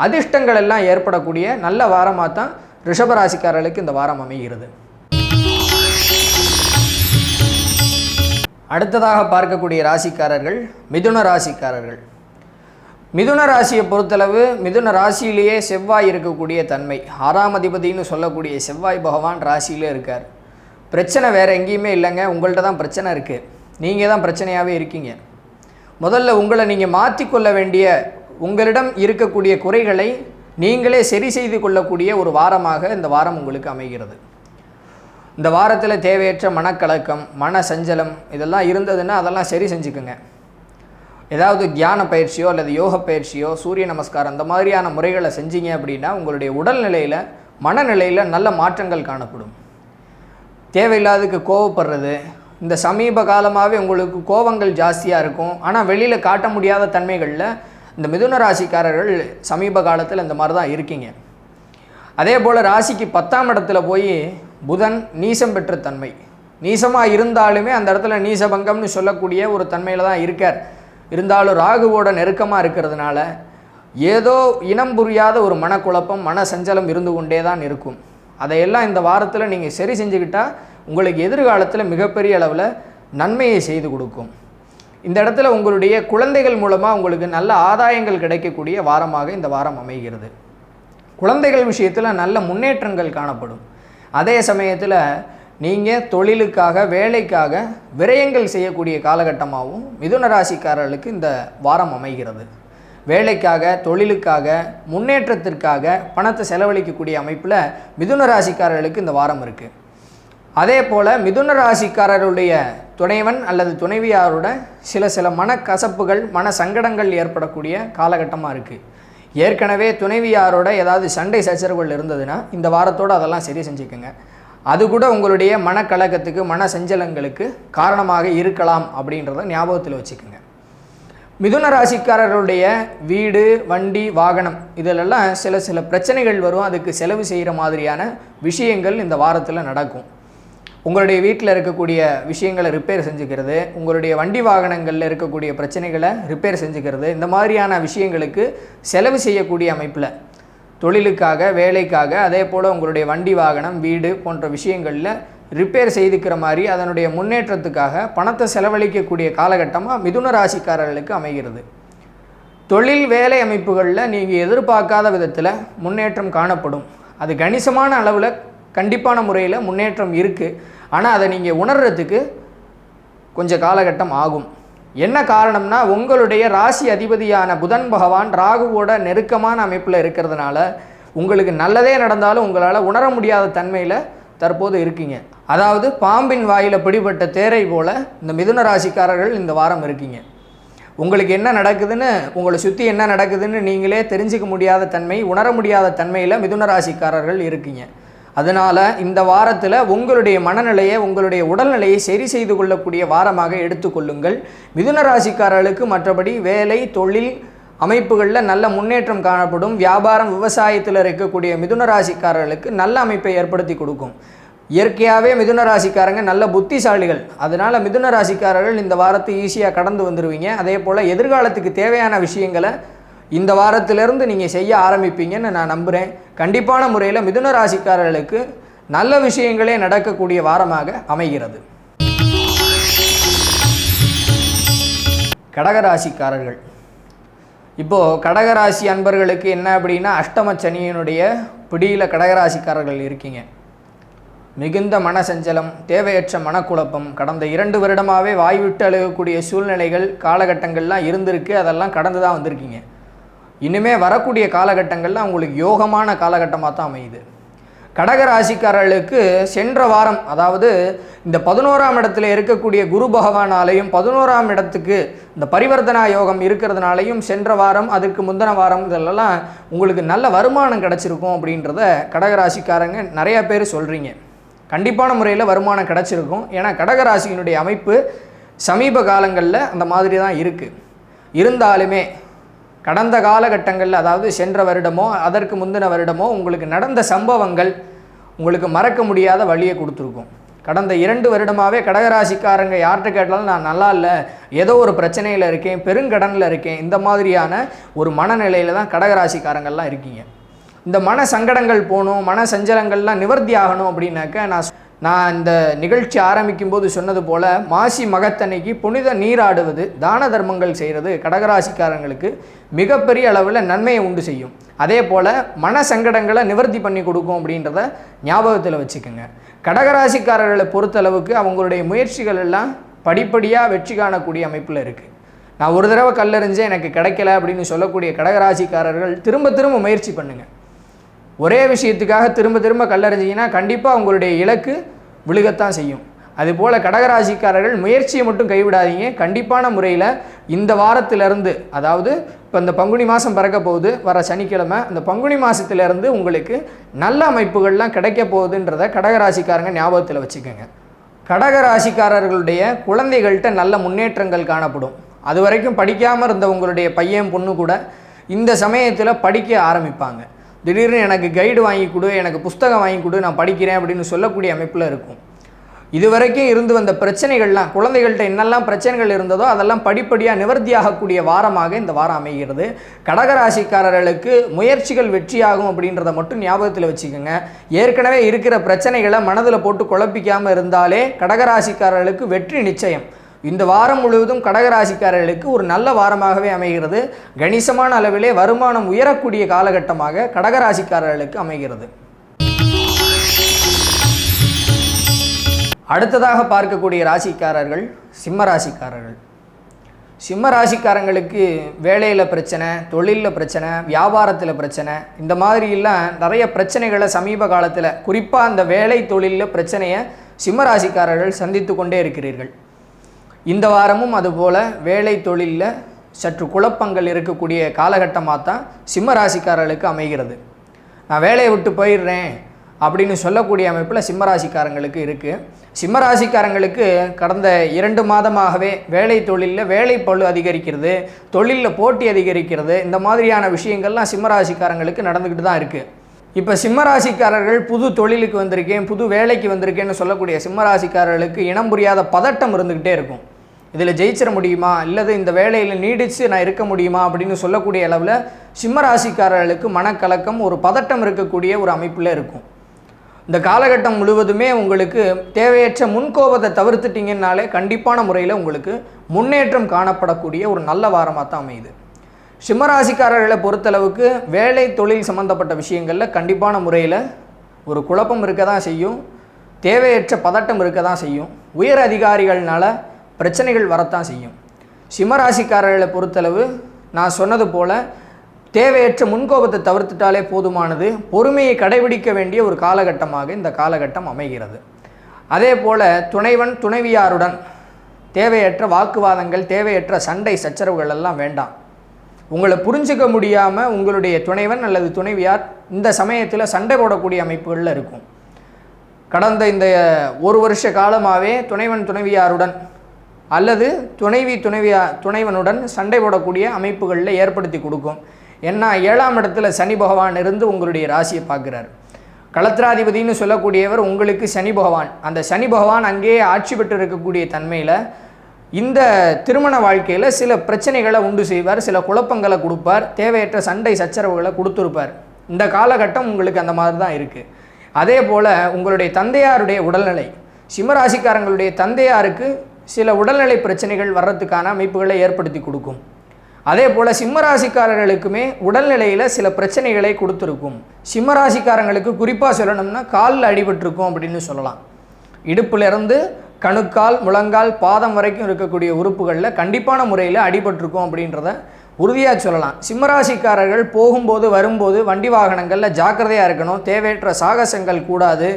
அதிர்ஷ்டங்கள் எல்லாம் ஏற்படக்கூடிய நல்ல வாரமாக தான் ரிஷபராசிக்காரர்களுக்கு இந்த வாரம் அமைகிறது. அடுத்ததாக பார்க்கக்கூடிய ராசிக்காரர்கள் மிதுன ராசிக்காரர்கள். மிதுன ராசியை பொறுத்தளவு மிதுன ராசியிலேயே செவ்வாய் இருக்கக்கூடிய தன்மை, 6ஆம் அதிபதினு சொல்லக்கூடிய செவ்வாய் பகவான் ராசியிலே இருக்கார். பிரச்சனை வேறு எங்கேயுமே இல்லைங்க, உங்கள்கிட்ட தான் பிரச்சனை இருக்குது. நீங்கள் தான் பிரச்சனையாகவே இருக்கீங்க. முதல்ல உங்களை நீங்கள் மாற்றிக்கொள்ள வேண்டிய, உங்களிடம் இருக்கக்கூடிய குறைகளை நீங்களே சரி செய்து கொள்ளக்கூடிய ஒரு வாரமாக இந்த வாரம் உங்களுக்கு அமைகிறது. இந்த வாரத்தில் தேவையற்ற மனக்கலக்கம், மன சஞ்சலம் இதெல்லாம் இருந்ததுன்னா அதெல்லாம் சரி செஞ்சுக்குங்க. ஏதாவது தியான பயிற்சியோ அல்லது யோக பயிற்சியோ சூரிய நமஸ்காரம் இந்த மாதிரியான முறைகளை செஞ்சீங்க அப்படின்னா உங்களுடைய உடல்நிலையில் மனநிலையில் நல்ல மாற்றங்கள் காணப்படும். தேவையில்லாததுக்கு கோவப்படுறது, இந்த சமீப காலமாகவே உங்களுக்கு கோபங்கள் ஜாஸ்தியாக இருக்கும். ஆனால் வெளியில் காட்ட முடியாத தன்மைகளில் இந்த மிதுன ராசிக்காரர்கள் சமீப காலத்தில் இந்த மாதிரி தான் இருக்கீங்க. அதே போல் ராசிக்கு 10ஆம் இடத்துல போய் புதன் நீசம் பெற்ற தன்மை, நீசமாக இருந்தாலுமே அந்த இடத்துல நீசபங்கம்னு சொல்லக்கூடிய ஒரு தன்மையில் தான் இருக்கார். இருந்தாலும் ராகுவோட நெருக்கமாக இருக்கிறதுனால ஏதோ இனம் புரியாத ஒரு மனக்குழப்பம், மன சஞ்சலம் இருந்து கொண்டே தான் இருக்கும். அதையெல்லாம் இந்த வாரத்தில் நீங்கள் சரி செஞ்சுக்கிட்டால் உங்களுக்கு எதிர்காலத்தில் மிகப்பெரிய அளவில் நன்மையை செய்து கொடுக்கும். இந்த இடத்துல உங்களுடைய குழந்தைகள் மூலமாக உங்களுக்கு நல்ல ஆதாயங்கள் கிடைக்கக்கூடிய வாரமாக இந்த வாரம் அமைகிறது. குழந்தைகள் விஷயத்தில் நல்ல முன்னேற்றங்கள் காணப்படும். அதே சமயத்தில் நீங்கள் தொழிலுக்காக வேலைக்காக விரயங்கள் செய்யக்கூடிய காலகட்டமாகவும் மிதுன ராசிக்காரர்களுக்கு இந்த வாரம் அமைகிறது. வேலைக்காக தொழிலுக்காக முன்னேற்றத்திற்காக பணத்தை செலவழிக்கக்கூடிய அமைப்பில் மிதுன ராசிக்காரர்களுக்கு இந்த வாரம் இருக்குது. அதே போல் மிதுன ராசிக்காரருடைய துணைவன் அல்லது துணைவியாரோட சில மனக்கசப்புகள் மன சங்கடங்கள் ஏற்படக்கூடிய காலகட்டமாக இருக்குது. ஏற்கனவே துணைவியாரோட ஏதாவது சண்டை சச்சரவுகள் இருந்ததுன்னா இந்த வாரத்தோடு அதெல்லாம் சரி செஞ்சுக்கோங்க. அது கூட உங்களுடைய மனக்கலக்கத்துக்கு மன சஞ்சலங்களுக்கு காரணமாக இருக்கலாம் அப்படின்றத ஞாபகத்தில் வச்சுக்கோங்க. மிதுன ராசிக்காரருடைய வீடு வண்டி வாகனம் இதிலெல்லாம் சில பிரச்சனைகள் வரும். அதுக்கு செலவு செய்கிற மாதிரியான விஷயங்கள் இந்த வாரத்தில் நடக்கும். உங்களுடைய வீட்டில் இருக்கக்கூடிய விஷயங்களை ரிப்பேர் செஞ்சுக்கிறது, உங்களுடைய வண்டி வாகனங்களில் இருக்கக்கூடிய பிரச்சனைகளை ரிப்பேர் செஞ்சுக்கிறது, இந்த மாதிரியான விஷயங்களுக்கு செலவு செய்யக்கூடிய அமைப்பில் தொழிலுக்காக வேலைக்காக அதே போல் உங்களுடைய வண்டி வாகனம் வீடு போன்ற விஷயங்களில் ரிப்பேர் செய்துக்கிற மாதிரி அதனுடைய முன்னேற்றத்துக்காக பணத்தை செலவழிக்கக்கூடிய காலகட்டமாக மிதுன ராசிக்காரர்களுக்கு அமைகிறது. தொழில் வேலை அமைப்புகளில் நீங்கள் எதிர்பார்க்காத விதத்தில் முன்னேற்றம் காணப்படும். அது கணிசமான அளவில் கண்டிப்பான முறையில் முன்னேற்றம் இருக்குது. ஆனால் அதை நீங்கள் உணர்றதுக்கு கொஞ்சம் காலகட்டம் ஆகும். என்ன காரணம்னா உங்களுடைய ராசி அதிபதியான புதன் பகவான் ராகுவோட நெருக்கமான அமைப்பில் இருக்கிறதுனால உங்களுக்கு நல்லதே நடந்தாலும் உங்களால் உணர முடியாத தன்மையில் தற்போது இருக்கீங்க. அதாவது பாம்பின் வாயில் பிடிபட்ட தேரை போல் இந்த மிதுன ராசிக்காரர்கள் இந்த வாரம் இருக்கீங்க. உங்களுக்கு என்ன நடக்குதுன்னு, உங்களை சுற்றி என்ன நடக்குதுன்னு நீங்களே தெரிஞ்சிக்க முடியாத தன்மை, உணர முடியாத தன்மையில் மிதுன ராசிக்காரர்கள் இருக்கீங்க. அதனால் இந்த வாரத்தில் உங்களுடைய மனநிலையை, உங்களுடைய உடல்நிலையை சரி செய்து கொள்ளக்கூடிய வாரமாக எடுத்துக்கொள்ளுங்கள். மிதுன ராசிக்காரர்களுக்கு மற்றபடி வேலை, தொழில் அமைப்புகளில் நல்ல முன்னேற்றம் காணப்படும். வியாபாரம், விவசாயத்தில் இருக்கக்கூடிய மிதுன ராசிக்காரர்களுக்கு நல்ல அமைப்பை ஏற்படுத்தி கொடுக்கும். இயற்கையாகவே மிதுன ராசிக்காரங்க நல்ல புத்திசாலிகள். அதனால் மிதுன ராசிக்காரர்கள் இந்த வாரத்தை ஈஸியாக கடந்து வந்துடுவீங்க. அதே போல் எதிர்காலத்துக்கு தேவையான விஷயங்களை இந்த வாரத்திலிருந்து நீங்கள் செய்ய ஆரம்பிப்பீங்கன்னு நான் நம்புகிறேன். கண்டிப்பான முறையில் மிதுன ராசிக்காரர்களுக்கு நல்ல விஷயங்களே நடக்கக்கூடிய வாரமாக அமைகிறது. கடகராசிக்காரர்கள், இப்போது கடகராசி அன்பர்களுக்கு என்ன அப்படின்னா, அஷ்டம சனியினுடைய பிடியில் கடகராசிக்காரர்கள் இருக்கீங்க. மிகுந்த மனசஞ்சலம், தேவையற்ற மனக்குழப்பம், கடந்த 2 வருடமாகவே வாய்விட்டு அழுகக்கூடிய சூழ்நிலைகள், காலகட்டங்கள்லாம் இருந்திருக்கு. அதெல்லாம் கடந்து தான் வந்திருக்கீங்க. இனிமே வரக்கூடிய காலகட்டங்கள்லாம் உங்களுக்கு யோகமான காலகட்டமாக தான் அமையுது. கடகராசிக்காரர்களுக்கு சென்ற வாரம், அதாவது இந்த 11ஆம் இடத்துல இருக்கக்கூடிய குரு பகவானாலையும் 11ஆம் இடத்துக்கு இந்த பரிவர்த்தனா யோகம் இருக்கிறதுனாலையும் சென்ற வாரம், அதுக்கு முந்தின வாரம் இதெல்லாம் உங்களுக்கு நல்ல வருமானம் கிடச்சிருக்கும் அப்படின்றத கடகராசிக்காரங்க நிறையா பேர் சொல்கிறீங்க. கண்டிப்பான முறையில் வருமானம் கிடச்சிருக்கும். ஏன்னா கடகராசியினுடைய அமைப்பு சமீப காலங்களில் அந்த மாதிரி தான் இருக்குது. இருந்தாலுமே கடந்த காலகட்டங்களில், அதாவது சென்ற வருடமோ அதற்கு முந்தின வருடமோ உங்களுக்கு நடந்த சம்பவங்கள் உங்களுக்கு மறக்க முடியாத வழியை கொடுத்துருக்கும். கடந்த 2 வருடமாகவே கடகராசிக்காரங்க யார்கிட்ட கேட்டாலும் நான் நல்லா இல்லை, ஏதோ ஒரு பிரச்சனையில் இருக்கேன், பெருங்கடனில் இருக்கேன், இந்த மாதிரியான ஒரு மனநிலையில் தான் கடகராசிக்காரங்கள்லாம் இருக்கீங்க. இந்த மன சங்கடங்கள் போகணும், மன சஞ்சலங்கள்லாம் நிவர்த்தி ஆகணும் அப்படின்னாக்க நான் இந்த நிகழ்ச்சி ஆரம்பிக்கும் போது சொன்னது போல் மாசி மகத்தன்னைக்கு புனித நீராடுவது, தான தர்மங்கள் செய்கிறது கடகராசிக்காரங்களுக்கு மிகப்பெரிய அளவில் நன்மையை உண்டு செய்யும். அதே போல் மன சங்கடங்களை நிவர்த்தி பண்ணி கொடுக்கும் அப்படின்றத ஞாபகத்தில் வச்சுக்கோங்க. கடகராசிக்காரர்களை பொறுத்தளவுக்கு அவங்களுடைய முயற்சிகள் எல்லாம் படிப்படியாக வெற்றி காணக்கூடிய அமைப்பில் இருக்குது. நான் ஒரு தடவை கல்லெறிஞ்சேன் எனக்கு கிடைக்கல அப்படின்னு சொல்லக்கூடிய கடகராசிக்காரர்கள் திரும்ப திரும்ப முயற்சி பண்ணுங்கள். ஒரே விஷயத்துக்காக திரும்ப திரும்ப கல்லறிஞ்சிங்கன்னா கண்டிப்பாக உங்களுடைய இலக்கு விழுகத்தான் செய்யும். அதுபோல் கடகராசிக்காரர்கள் முயற்சியை மட்டும் கைவிடாதீங்க. கண்டிப்பான முறையில் இந்த வாரத்திலிருந்து, அதாவது இப்போ இந்த பங்குனி மாதம் பிறக்க போகுது, வர சனிக்கிழமை, அந்த பங்குனி மாதத்திலேருந்து உங்களுக்கு நல்ல அமைப்புகள்லாம் கிடைக்க போகுதுன்றதை கடகராசிக்காரங்க ஞாபகத்தில் வச்சுக்கோங்க. கடகராசிக்காரர்களுடைய குழந்தைகள்கிட்ட நல்ல முன்னேற்றங்கள் காணப்படும். அது வரைக்கும் படிக்காமல் இருந்த உங்களுடைய பையன் பொண்ணு கூட இந்த சமயத்தில் படிக்க ஆரம்பிப்பாங்க. திடீர்னு எனக்கு கைடு வாங்கி கொடு, எனக்கு புஸ்தகம் வாங்கி கொடு, நான் படிக்கிறேன் அப்படின்னு சொல்லக்கூடிய அமைப்பில் இருக்கும். இது வரைக்கும் இருந்து வந்த பிரச்சனைகள்லாம், குழந்தைகள்கிட்ட என்னெல்லாம் பிரச்சனைகள் இருந்ததோ அதெல்லாம் படிப்படியாக நிவர்த்தியாகக்கூடிய வாரமாக இந்த வாரம் அமைகிறது. கடகராசிக்காரர்களுக்கு முயற்சிகள் வெற்றியாகும் அப்படின்றத மட்டும் ஞாபகத்தில் வச்சுக்கோங்க. ஏற்கனவே இருக்கிற பிரச்சனைகளை மனதில் போட்டு குழப்பிக்காமல் இருந்தாலே கடகராசிக்காரர்களுக்கு வெற்றி நிச்சயம். இந்த வாரம் முழுவதும் கடகராசிக்காரர்களுக்கு ஒரு நல்ல வாரமாகவே அமைகிறது. கணிசமான அளவிலே வருமானம் உயரக்கூடிய காலகட்டமாக கடகராசிக்காரர்களுக்கு அமைகிறது. அடுத்ததாக பார்க்கக்கூடிய ராசிக்காரர்கள் சிம்ம ராசிக்காரர்கள். சிம்ம ராசிக்காரங்களுக்கு வேலையில் பிரச்சனை, தொழிலில் பிரச்சனை, வியாபாரத்தில் பிரச்சனை, இந்த மாதிரிலாம் நிறைய பிரச்சனைகளை சமீப காலத்தில், குறிப்பாக அந்த வேலை தொழிலில் பிரச்சனையை சிம்ம ராசிக்காரர்கள் சந்தித்து கொண்டே இருக்கிறீர்கள். இந்த வாரமும் அதுபோல் வேலை தொழிலில் சற்று குழப்பங்கள் இருக்கக்கூடிய காலகட்டமாக தான் சிம்ம ராசிக்காரர்களுக்கு அமைகிறது. நான் வேலையை விட்டு போயிடுறேன் அப்படின்னு சொல்லக்கூடிய அமைப்பில் சிம்ம ராசிக்காரங்களுக்கு இருக்குது. சிம்ம ராசிக்காரங்களுக்கு கடந்த 2 மாதமாகவே வேலை தொழிலில் வேலைப்பளு அதிகரிக்கிறது, தொழிலில் போட்டி அதிகரிக்கிறது, இந்த மாதிரியான விஷயங்கள்லாம் சிம்ம ராசிக்காரங்களுக்கு நடந்துக்கிட்டு தான் இருக்குது. இப்போ சிம்ம ராசிக்காரர்கள் புது தொழிலுக்கு வந்திருக்கேன், புது வேலைக்கு வந்திருக்கேன்னு சொல்லக்கூடிய சிம்ம ராசிக்காரர்களுக்கு இனம் புரியாத பதட்டம் இருந்துக்கிட்டே இருக்கும். இதில் ஜெயிச்சிட முடியுமா, இல்லது இந்த வேலையில் நீடித்து நான் இருக்க முடியுமா அப்படின்னு சொல்லக்கூடிய அளவில் சிம்ம ராசிக்காரர்களுக்கு மனக்கலக்கம், ஒரு பதட்டம் இருக்கக்கூடிய ஒரு அமைப்பில் இருக்கும். இந்த காலகட்டம் முழுவதுமே உங்களுக்கு தேவையற்ற முன்கோபத்தை தவிர்த்துட்டிங்கன்னாலே கண்டிப்பான முறையில் உங்களுக்கு முன்னேற்றம் காணப்படக்கூடிய ஒரு நல்ல வாரமாக தான் அமையுது. சிம்மராசிக்காரர்களை பொறுத்தளவுக்கு வேலை தொழில் சம்பந்தப்பட்ட விஷயங்களில் கண்டிப்பான முறையில் ஒரு குழப்பம் இருக்க தான் செய்யும், தேவையற்ற பதட்டம் இருக்க தான் செய்யும், உயர் அதிகாரிகள்னால பிரச்சனைகள் வரத்தான் செய்யும். சிம்மராசிக்காரர்களை பொறுத்தளவு நான் சொன்னது போல் தேவையற்ற முன்கோபத்தை தவிர்த்துட்டாலே போதுமானது. பொறுமையை கடைபிடிக்க வேண்டிய ஒரு காலகட்டமாக இந்த காலகட்டம் அமைகிறது. அதே போல் துணைவன் துணைவியாருடன் தேவையற்ற வாக்குவாதங்கள், தேவையற்ற சண்டை சச்சரவுகள் எல்லாம் வேண்டாம். உங்களை புரிஞ்சிக்க முடியாமல் உங்களுடைய துணைவன் அல்லது துணைவியார் இந்த சமயத்தில் சண்டை போடக்கூடிய அமைப்புகளில் இருக்கும். கடந்த இந்த ஒரு வருஷ காலமாகவே துணைவன் துணைவியாருடன் அல்லது துணைவனுடன் சண்டை போடக்கூடிய அமைப்புகளில் ஏற்படுத்தி கொடுக்கும். ஏன்னா 7ஆம் இடத்துல சனி பகவான் இருந்து உங்களுடைய ராசியை பார்க்குறார். களத்திராதிபதினு சொல்லக்கூடியவர் உங்களுக்கு சனி பகவான். அந்த சனி பகவான் அங்கேயே ஆட்சி பெற்று இருக்கக்கூடிய தன்மையில் இந்த திருமண வாழ்க்கையில் சில பிரச்சனைகளை உண்டு செய்வார், சில குழப்பங்களை கொடுப்பார், தேவையற்ற சண்டை சச்சரவுகளை கொடுத்துருப்பார். இந்த காலகட்டம் உங்களுக்கு அந்த மாதிரி தான் இருக்குது. அதே போல் உங்களுடைய தந்தையாருடைய உடல்நிலை, சிம்மராசிக்காரங்களுடைய தந்தையாருக்கு சில உடல்நிலை பிரச்சனைகள் வர்றதுக்கான அமைப்புகளை ஏற்படுத்தி கொடுக்கும். அதே போல் சிம்மராசிக்காரர்களுக்குமே உடல்நிலையில் சில பிரச்சனைகளை கொடுத்துருக்கும். சிம்மராசிக்காரங்களுக்கு குறிப்பாக சொல்லணும்னா காலில் அடிபட்டிருக்கும் அப்படின்னு சொல்லலாம். இடுப்பிலிருந்து கணுக்கால், முழங்கால், பாதம் வரைக்கும் இருக்கக்கூடிய உறுப்புகளில் கண்டிப்பான முறையில் அடிபட்டிருக்கும் அப்படின்றத உறுதியாக சொல்லலாம். சிம்மராசிக்காரர்கள் போகும்போது வரும்போது வண்டி வாகனங்களில் ஜாக்கிரதையாக இருக்கணும். தேவையற்ற சாகசங்கள் கூடாது.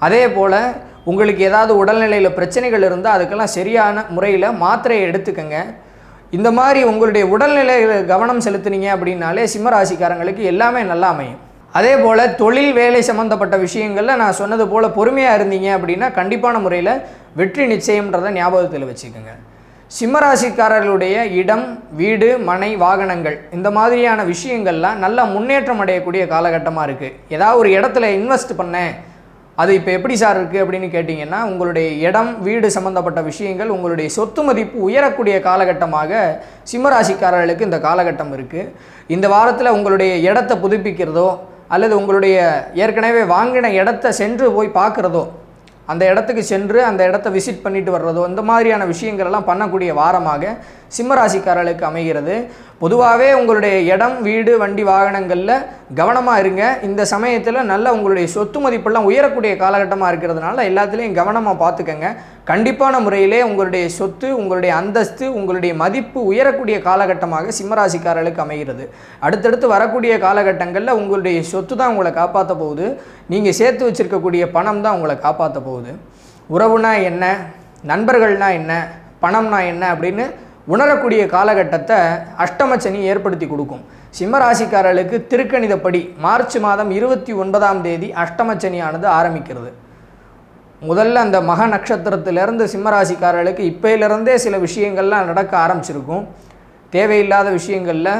அதே போல் உங்களுக்கு ஏதாவது உடல்நிலையில் பிரச்சனைகள் இருந்தால் அதுக்கெல்லாம் சரியான முறையில் மாத்திரையை எடுத்துக்கங்க. இந்த மாதிரி உங்களுடைய உடல்நிலையில் கவனம் செலுத்துனீங்க அப்படின்னாலே சிம்மராசிக்காரங்களுக்கு எல்லாமே நல்லா அமையும். அதே போல் தொழில் வேலை சம்மந்தப்பட்ட விஷயங்களில் நான் சொன்னது போல் பொறுமையாக இருந்தீங்க அப்படின்னா கண்டிப்பான முறையில் வெற்றி நிச்சயம்ன்றதை ஞாபகத்தில் வச்சுக்கோங்க. சிம்மராசிக்காரர்களுடைய இடம், வீடு, மனை, வாகனங்கள் இந்த மாதிரியான விஷயங்கள்லாம் நல்லா முன்னேற்றம் அடையக்கூடிய காலகட்டமாக இருக்குது. ஏதாவது ஒரு இடத்துல இன்வெஸ்ட் பண்ணேன், அது இப்போ எப்படி சார் இருக்குது அப்படின்னு கேட்டிங்கன்னா, உங்களுடைய இடம், வீடு சம்மந்தப்பட்ட விஷயங்கள், உங்களுடைய சொத்து மதிப்பு உயரக்கூடிய காலகட்டமாக சிம்மராசிக்காரர்களுக்கு இந்த காலகட்டம் இருக்குது. இந்த வாரத்தில் உங்களுடைய இடத்தை புதுப்பிக்கிறதோ அல்லது உங்களுடைய ஏற்கனவே வாங்கின இடத்த சென்று போய் பார்க்குறதோ, அந்த இடத்துக்கு சென்று அந்த இடத்த விசிட் பண்ணிட்டு வர்றதோ, இந்த மாதிரியான விஷயங்கள் எல்லாம் பண்ணக்கூடிய வாரமாக சிம்மராசிக்காரர்களுக்கு அமைகிறது. பொதுவாகவே உங்களுடைய இடம், வீடு, வண்டி, வாகனங்களில் கவனமாக இருங்க. இந்த சமயத்தில் நல்ல உங்களுடைய சொத்து மதிப்பெல்லாம் உயரக்கூடிய காலகட்டமாக இருக்கிறதுனால எல்லாத்துலேயும் கவனமாக பார்த்துக்கங்க. கண்டிப்பான முறையிலே உங்களுடைய சொத்து, உங்களுடைய அந்தஸ்து, உங்களுடைய மதிப்பு உயரக்கூடிய காலகட்டமாக சிம்மராசிக்காரர்களுக்கு அமைகிறது. அடுத்தடுத்து வரக்கூடிய காலகட்டங்களில் உங்களுடைய சொத்து தான் உங்களை காப்பாற்ற போகுது. நீங்கள் சேர்த்து வச்சுருக்கக்கூடிய பணம் தான் உங்களை காப்பாற்ற போகுது. உறவுனா என்ன, நண்பர்கள்னா என்ன, பணம்னா என்ன அப்படின்னு உணரக்கூடிய காலகட்டத்தை அஷ்டமச்சனி ஏற்படுத்தி கொடுக்கும். சிம்மராசிக்காரர்களுக்கு திருக்கணிதப்படி மார்ச் மாதம் 29ஆம் தேதி அஷ்டமச்சனியானது ஆரம்பிக்கிறது. முதல்ல அந்த மக நட்சத்திரத்திலிருந்து சிம்மராசிக்காரர்களுக்கு இப்போயிலிருந்தே சில விஷயங்கள்லாம் நடக்க ஆரம்பிச்சிருக்கும். தேவையில்லாத விஷயங்களில்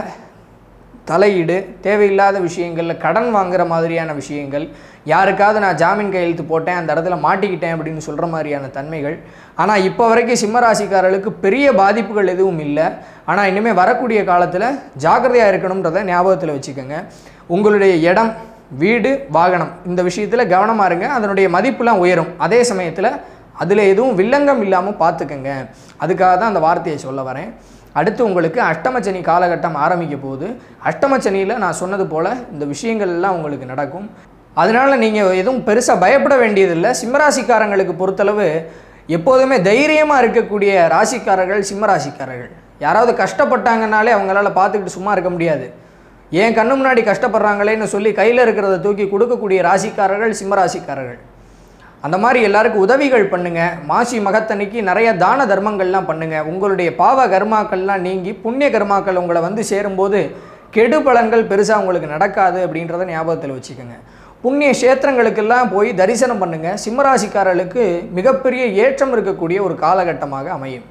தலையீடு, தேவையில்லாத விஷயங்களில் கடன் வாங்குகிற மாதிரியான விஷயங்கள், யாருக்காவது நான் ஜாமீன் கையெழுத்து போட்டேன், அந்த இடத்துல மாட்டிக்கிட்டேன் அப்படின்னு சொல்கிற மாதிரியான தன்மைகள். ஆனால் இப்போ வரைக்கும் சிம்மராசிக்காரர்களுக்கு பெரிய பாதிப்புகள் எதுவும் இல்லை. ஆனால் இனிமேல் வரக்கூடிய காலத்தில் ஜாக்கிரதையாக இருக்கணுன்றதை ஞாபகத்தில் வச்சுக்கோங்க. உங்களுடைய இடம், வீடு, வாகனம் இந்த விஷயத்தில் கவனமாக இருங்க. அதனுடைய மதிப்புலாம் உயரும். அதே சமயத்தில் அதில் எதுவும் வில்லங்கம் இல்லாமல் பார்த்துக்கங்க. அதுக்காக தான் அந்த வார்த்தையை சொல்ல வரேன். அடுத்து உங்களுக்கு அஷ்டமச்சனி காலகட்டம் ஆரம்பிக்க போகுது. அஷ்டமச்சனியில் நான் சொன்னது போல் இந்த விஷயங்கள் எல்லாம் உங்களுக்கு நடக்கும். அதனால் நீங்கள் எதுவும் பெருசாக பயப்பட வேண்டியதில்லை. சிம்மராசிக்காரங்களுக்கு பொறுத்தளவு எப்போதுமே தைரியமாக இருக்கக்கூடிய ராசிக்காரர்கள் சிம்மராசிக்காரர்கள். யாராவது கஷ்டப்பட்டாங்கனாலே அவங்களால பார்த்துக்கிட்டு சும்மா இருக்க முடியாது. ஏன் கண்ணு முன்னாடி கஷ்டப்படுறாங்களேன்னு சொல்லி கையில் இருக்கிறத தூக்கி கொடுக்கக்கூடிய ராசிக்காரர்கள் சிம்மராசிக்காரர்கள். அந்த மாதிரி எல்லாருக்கும் உதவிகள் பண்ணுங்கள். மாசி மகத்தன்னைக்கு நிறைய தான தர்மங்கள்லாம் பண்ணுங்கள். உங்களுடைய பாவ கர்மாக்கள்லாம் நீங்கி புண்ணிய கர்மாக்கள் உங்களை வந்து சேரும்போது கெடு பலன்கள் பெருசாக உங்களுக்கு நடக்காது அப்படின்றத ஞாபகத்தில் வச்சுக்கோங்க. புண்ணிய கஷேத்திரங்களுக்கெல்லாம் போய் தரிசனம் பண்ணுங்கள். சிம்மராசிக்காரர்களுக்கு மிகப்பெரிய ஏற்றம் இருக்கக்கூடிய ஒரு காலகட்டமாக அமையும்.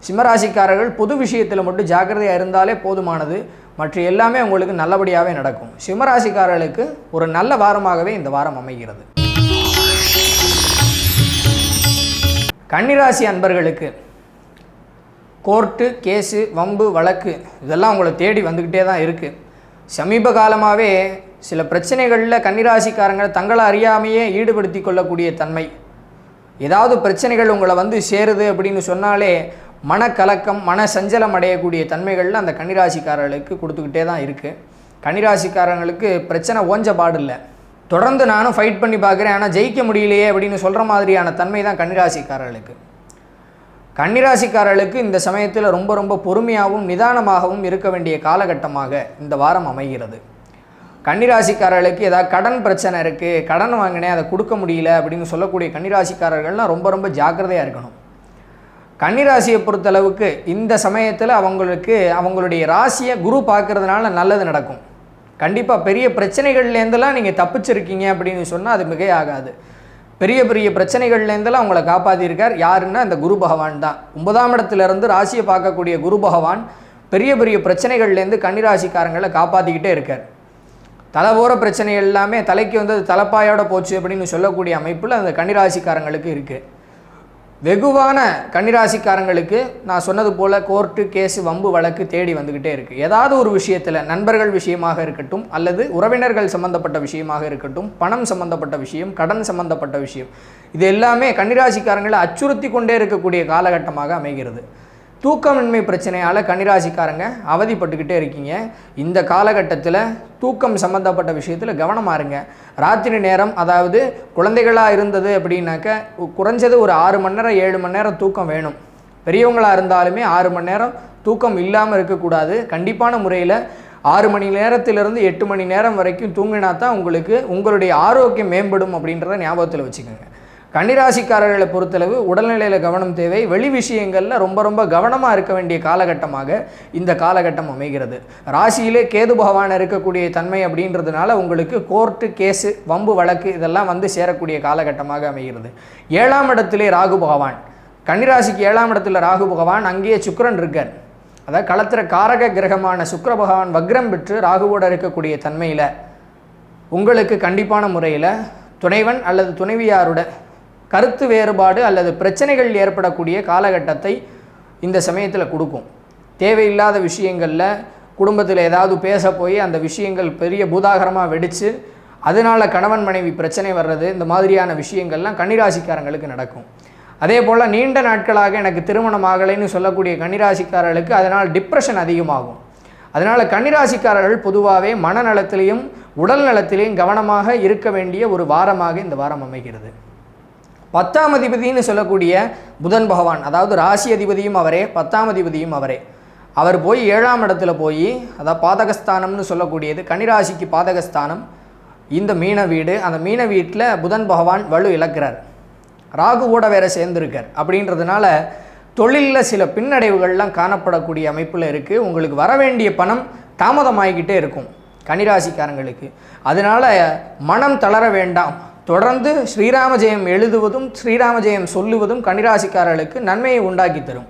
சிம்மராசிக்காரர்கள் பொது விஷயத்தில் மட்டும் ஜாக்கிரதையாக இருந்தாலே போதுமானது. மற்ற எல்லாமே உங்களுக்கு நல்லபடியாகவே நடக்கும். சிம்மராசிக்காரர்களுக்கு ஒரு நல்ல வாரமாகவே இந்த வாரம் அமைகிறது. கன்னிராசி அன்பர்களுக்கு கோர்ட்டு, கேஸு, வம்பு, வழக்கு இதெல்லாம் உங்களை தேடி வந்துக்கிட்டே தான் இருக்குது. சமீப காலமாகவே சில பிரச்சனைகளில் கன்னிராசிக்காரங்களை தங்களை அறியாமையே ஈடுபடுத்தி கொள்ளக்கூடிய தன்மை. ஏதாவது பிரச்சனைகள் உங்களை வந்து சேருது அப்படின்னு சொன்னாலே மனக்கலக்கம், மன சஞ்சலம் அடையக்கூடிய தன்மைகளில் அந்த கன்னிராசிக்காரர்களுக்கு கொடுத்துக்கிட்டே தான் இருக்குது. கன்னிராசிக்காரங்களுக்கு பிரச்சனை ஓஞ்ச பாடில்லை. தொடர்ந்து நானும் ஃபைட் பண்ணி பார்க்குறேன், ஆனால் ஜெயிக்க முடியலையே அப்படின்னு சொல்கிற மாதிரியான தன்மை தான் கன்னிராசிக்காரர்களுக்கு. கன்னிராசிக்காரர்களுக்கு இந்த சமயத்தில் ரொம்ப ரொம்ப பொறுமையாகவும் நிதானமாகவும் இருக்க வேண்டிய காலகட்டமாக இந்த வாரம் அமைகிறது. கன்னிராசிக்காரர்களுக்கு ஏதாவது கடன் பிரச்சனை இருக்குது, கடன் வாங்கினேன் அதை கொடுக்க முடியல அப்படின்னு சொல்லக்கூடிய கன்னிராசிக்காரர்கள்லாம் ரொம்ப ரொம்ப ஜாக்கிரதையாக இருக்கணும். கன்னிராசியை பொறுத்தளவுக்கு இந்த சமயத்தில் அவங்களுடைய ராசியை குரு பார்க்கறதுனால நல்லது நடக்கும். கண்டிப்பாக பெரிய பிரச்சனைகள்லேருந்துலாம் நீங்கள் தப்பிச்சிருக்கீங்க அப்படின்னு சொன்னால் அது மிகையாகாது. பெரிய பெரிய பிரச்சனைகள்லேருந்துலாம் அவங்கள காப்பாற்றியிருக்கார். யாருன்னா இந்த குரு பகவான் தான். 9ஆம் இடத்துலேருந்து ராசியை பார்க்கக்கூடிய குரு பகவான் பெரிய பெரிய பிரச்சனைகள்லேருந்து கன்னிராசிக்காரங்களை காப்பாற்றிக்கிட்டே இருக்கார். தலை போகிற பிரச்சனை எல்லாமே தலைக்கு வந்தது தலைப்பாயோட போச்சு அப்படின்னு சொல்லக்கூடிய அமைப்பில் அந்த கன்னிராசிக்காரங்களுக்கு இருக்குது. வெகுவான கன்னிராசிக்காரங்களுக்கு நான் சொன்னது போல் கோர்ட்டு கேஸு வம்பு வழக்கு தேடி வந்துக்கிட்டே இருக்குது. ஏதாவது ஒரு விஷயத்தில் நண்பர்கள் விஷயமாக இருக்கட்டும், அல்லது உறவினர்கள் சம்மந்தப்பட்ட விஷயமாக இருக்கட்டும், பணம் சம்மந்தப்பட்ட விஷயம், கடன் சம்மந்தப்பட்ட விஷயம், இது எல்லாமே கன்னிராசிக்காரங்களை அச்சுறுத்தி கொண்டே இருக்கக்கூடிய காலகட்டமாக அமைகிறது. தூக்கமின்மை பிரச்சனையால் கன்னிராசிக்காரங்க அவதிப்பட்டுக்கிட்டே இருக்கீங்க. இந்த காலகட்டத்தில் தூக்கம் சம்மந்தப்பட்ட விஷயத்தில் கவனமாக இருங்க. ராத்திரி நேரம், அதாவது குழந்தைகளாக இருந்தது அப்படின்னாக்க குறைஞ்சது ஒரு 6 மணி நேரம் 7 மணி நேரம் தூக்கம் வேணும். பெரியவங்களாக இருந்தாலுமே 6 மணி நேரம் தூக்கம் இல்லாமல் இருக்கக்கூடாது. கண்டிப்பான முறையில் 6 மணி நேரத்திலிருந்து 8 மணி நேரம் வரைக்கும் தூங்கினா தான் உங்களுடைய ஆரோக்கியம் மேம்படும் அப்படின்றத ஞாபகத்தில் வச்சுக்கோங்க. கன்னிராசிக்காரர்களை பொறுத்தளவு உடல்நிலையில் கவனம் தேவை. வெளி விஷயங்களில் ரொம்ப ரொம்ப கவனமாக இருக்க வேண்டிய காலகட்டமாக இந்த காலகட்டம் அமைகிறது. ராசியிலே கேது பகவான் இருக்கக்கூடிய தன்மை அப்படின்றதுனால உங்களுக்கு கோர்ட்டு கேஸு வம்பு வழக்கு இதெல்லாம் வந்து சேரக்கூடிய காலகட்டமாக அமைகிறது. 7ஆம் இடத்திலே ராகு பகவான், கன்னிராசிக்கு 7ஆம் இடத்துல ராகு பகவான், அங்கேயே சுக்கிரன் இருக்கார். அதாவது களத்திர காரக கிரகமான சுக்கிர பகவான் வக்ரம் பெற்று ராகுவோடு இருக்கக்கூடிய தன்மையில் உங்களுக்கு கண்டிப்பான முறையில் துணைவன் அல்லது துணைவியாரோட கருத்து வேறுபாடு அல்லது பிரச்சனைகள் ஏற்படக்கூடிய காலகட்டத்தை இந்த சமயத்தில் கொடுக்கும். தேவையில்லாத விஷயங்களில் குடும்பத்தில் ஏதாவது பேச போய் அந்த விஷயங்கள் பெரிய பூதாகரமாக வெடித்து அதனால் கணவன் மனைவி பிரச்சனை வர்றது, இந்த மாதிரியான விஷயங்கள்லாம் கன்னிராசிக்காரங்களுக்கு நடக்கும். அதே போல் நீண்ட நாட்களாக எனக்கு திருமணம் ஆகலைன்னு சொல்லக்கூடிய கன்னிராசிக்காரர்களுக்கு அதனால் டிப்ரெஷன் அதிகமாகும். அதனால் கன்னிராசிக்காரர்கள் பொதுவாகவே மனநலத்திலையும் உடல் நலத்திலையும் கவனமாக இருக்க வேண்டிய ஒரு வாரமாக இந்த வாரம் அமைகிறது. 10ஆம் அதிபதினு சொல்லக்கூடிய புதன் பகவான், அதாவது ராசி அதிபதியும் அவரே, 10ஆம் அதிபதியும் அவரே, அவர் போய் 7ஆம் இடத்துல போய், அதாவது பாதகஸ்தானம்னு சொல்லக்கூடியது கன்னிராசிக்கு பாதகஸ்தானம், இந்த மீன வீடு. அந்த மீன வீட்டில் புதன் பகவான் வலு இழக்கிறார், ராகுவோட வேற சேர்ந்துருக்கார். அப்படின்றதுனால தொழிலில் சில பின்னடைவுகள்லாம் காணப்படக்கூடிய அமைப்பில் இருக்குது. உங்களுக்கு வர வேண்டிய பணம் தாமதமாகிக்கிட்டே இருக்கும் கன்னிராசிக்காரங்களுக்கு. அதனால் மனம் தளர வேண்டாம். தொடர்ந்து ஸ்ரீராம ஜெயம் எழுதுவதும் ஸ்ரீராம ஜெயம் சொல்லுவதும் கன்னிராசிக்காரர்களுக்கு நன்மையை உண்டாக்கி தரும்.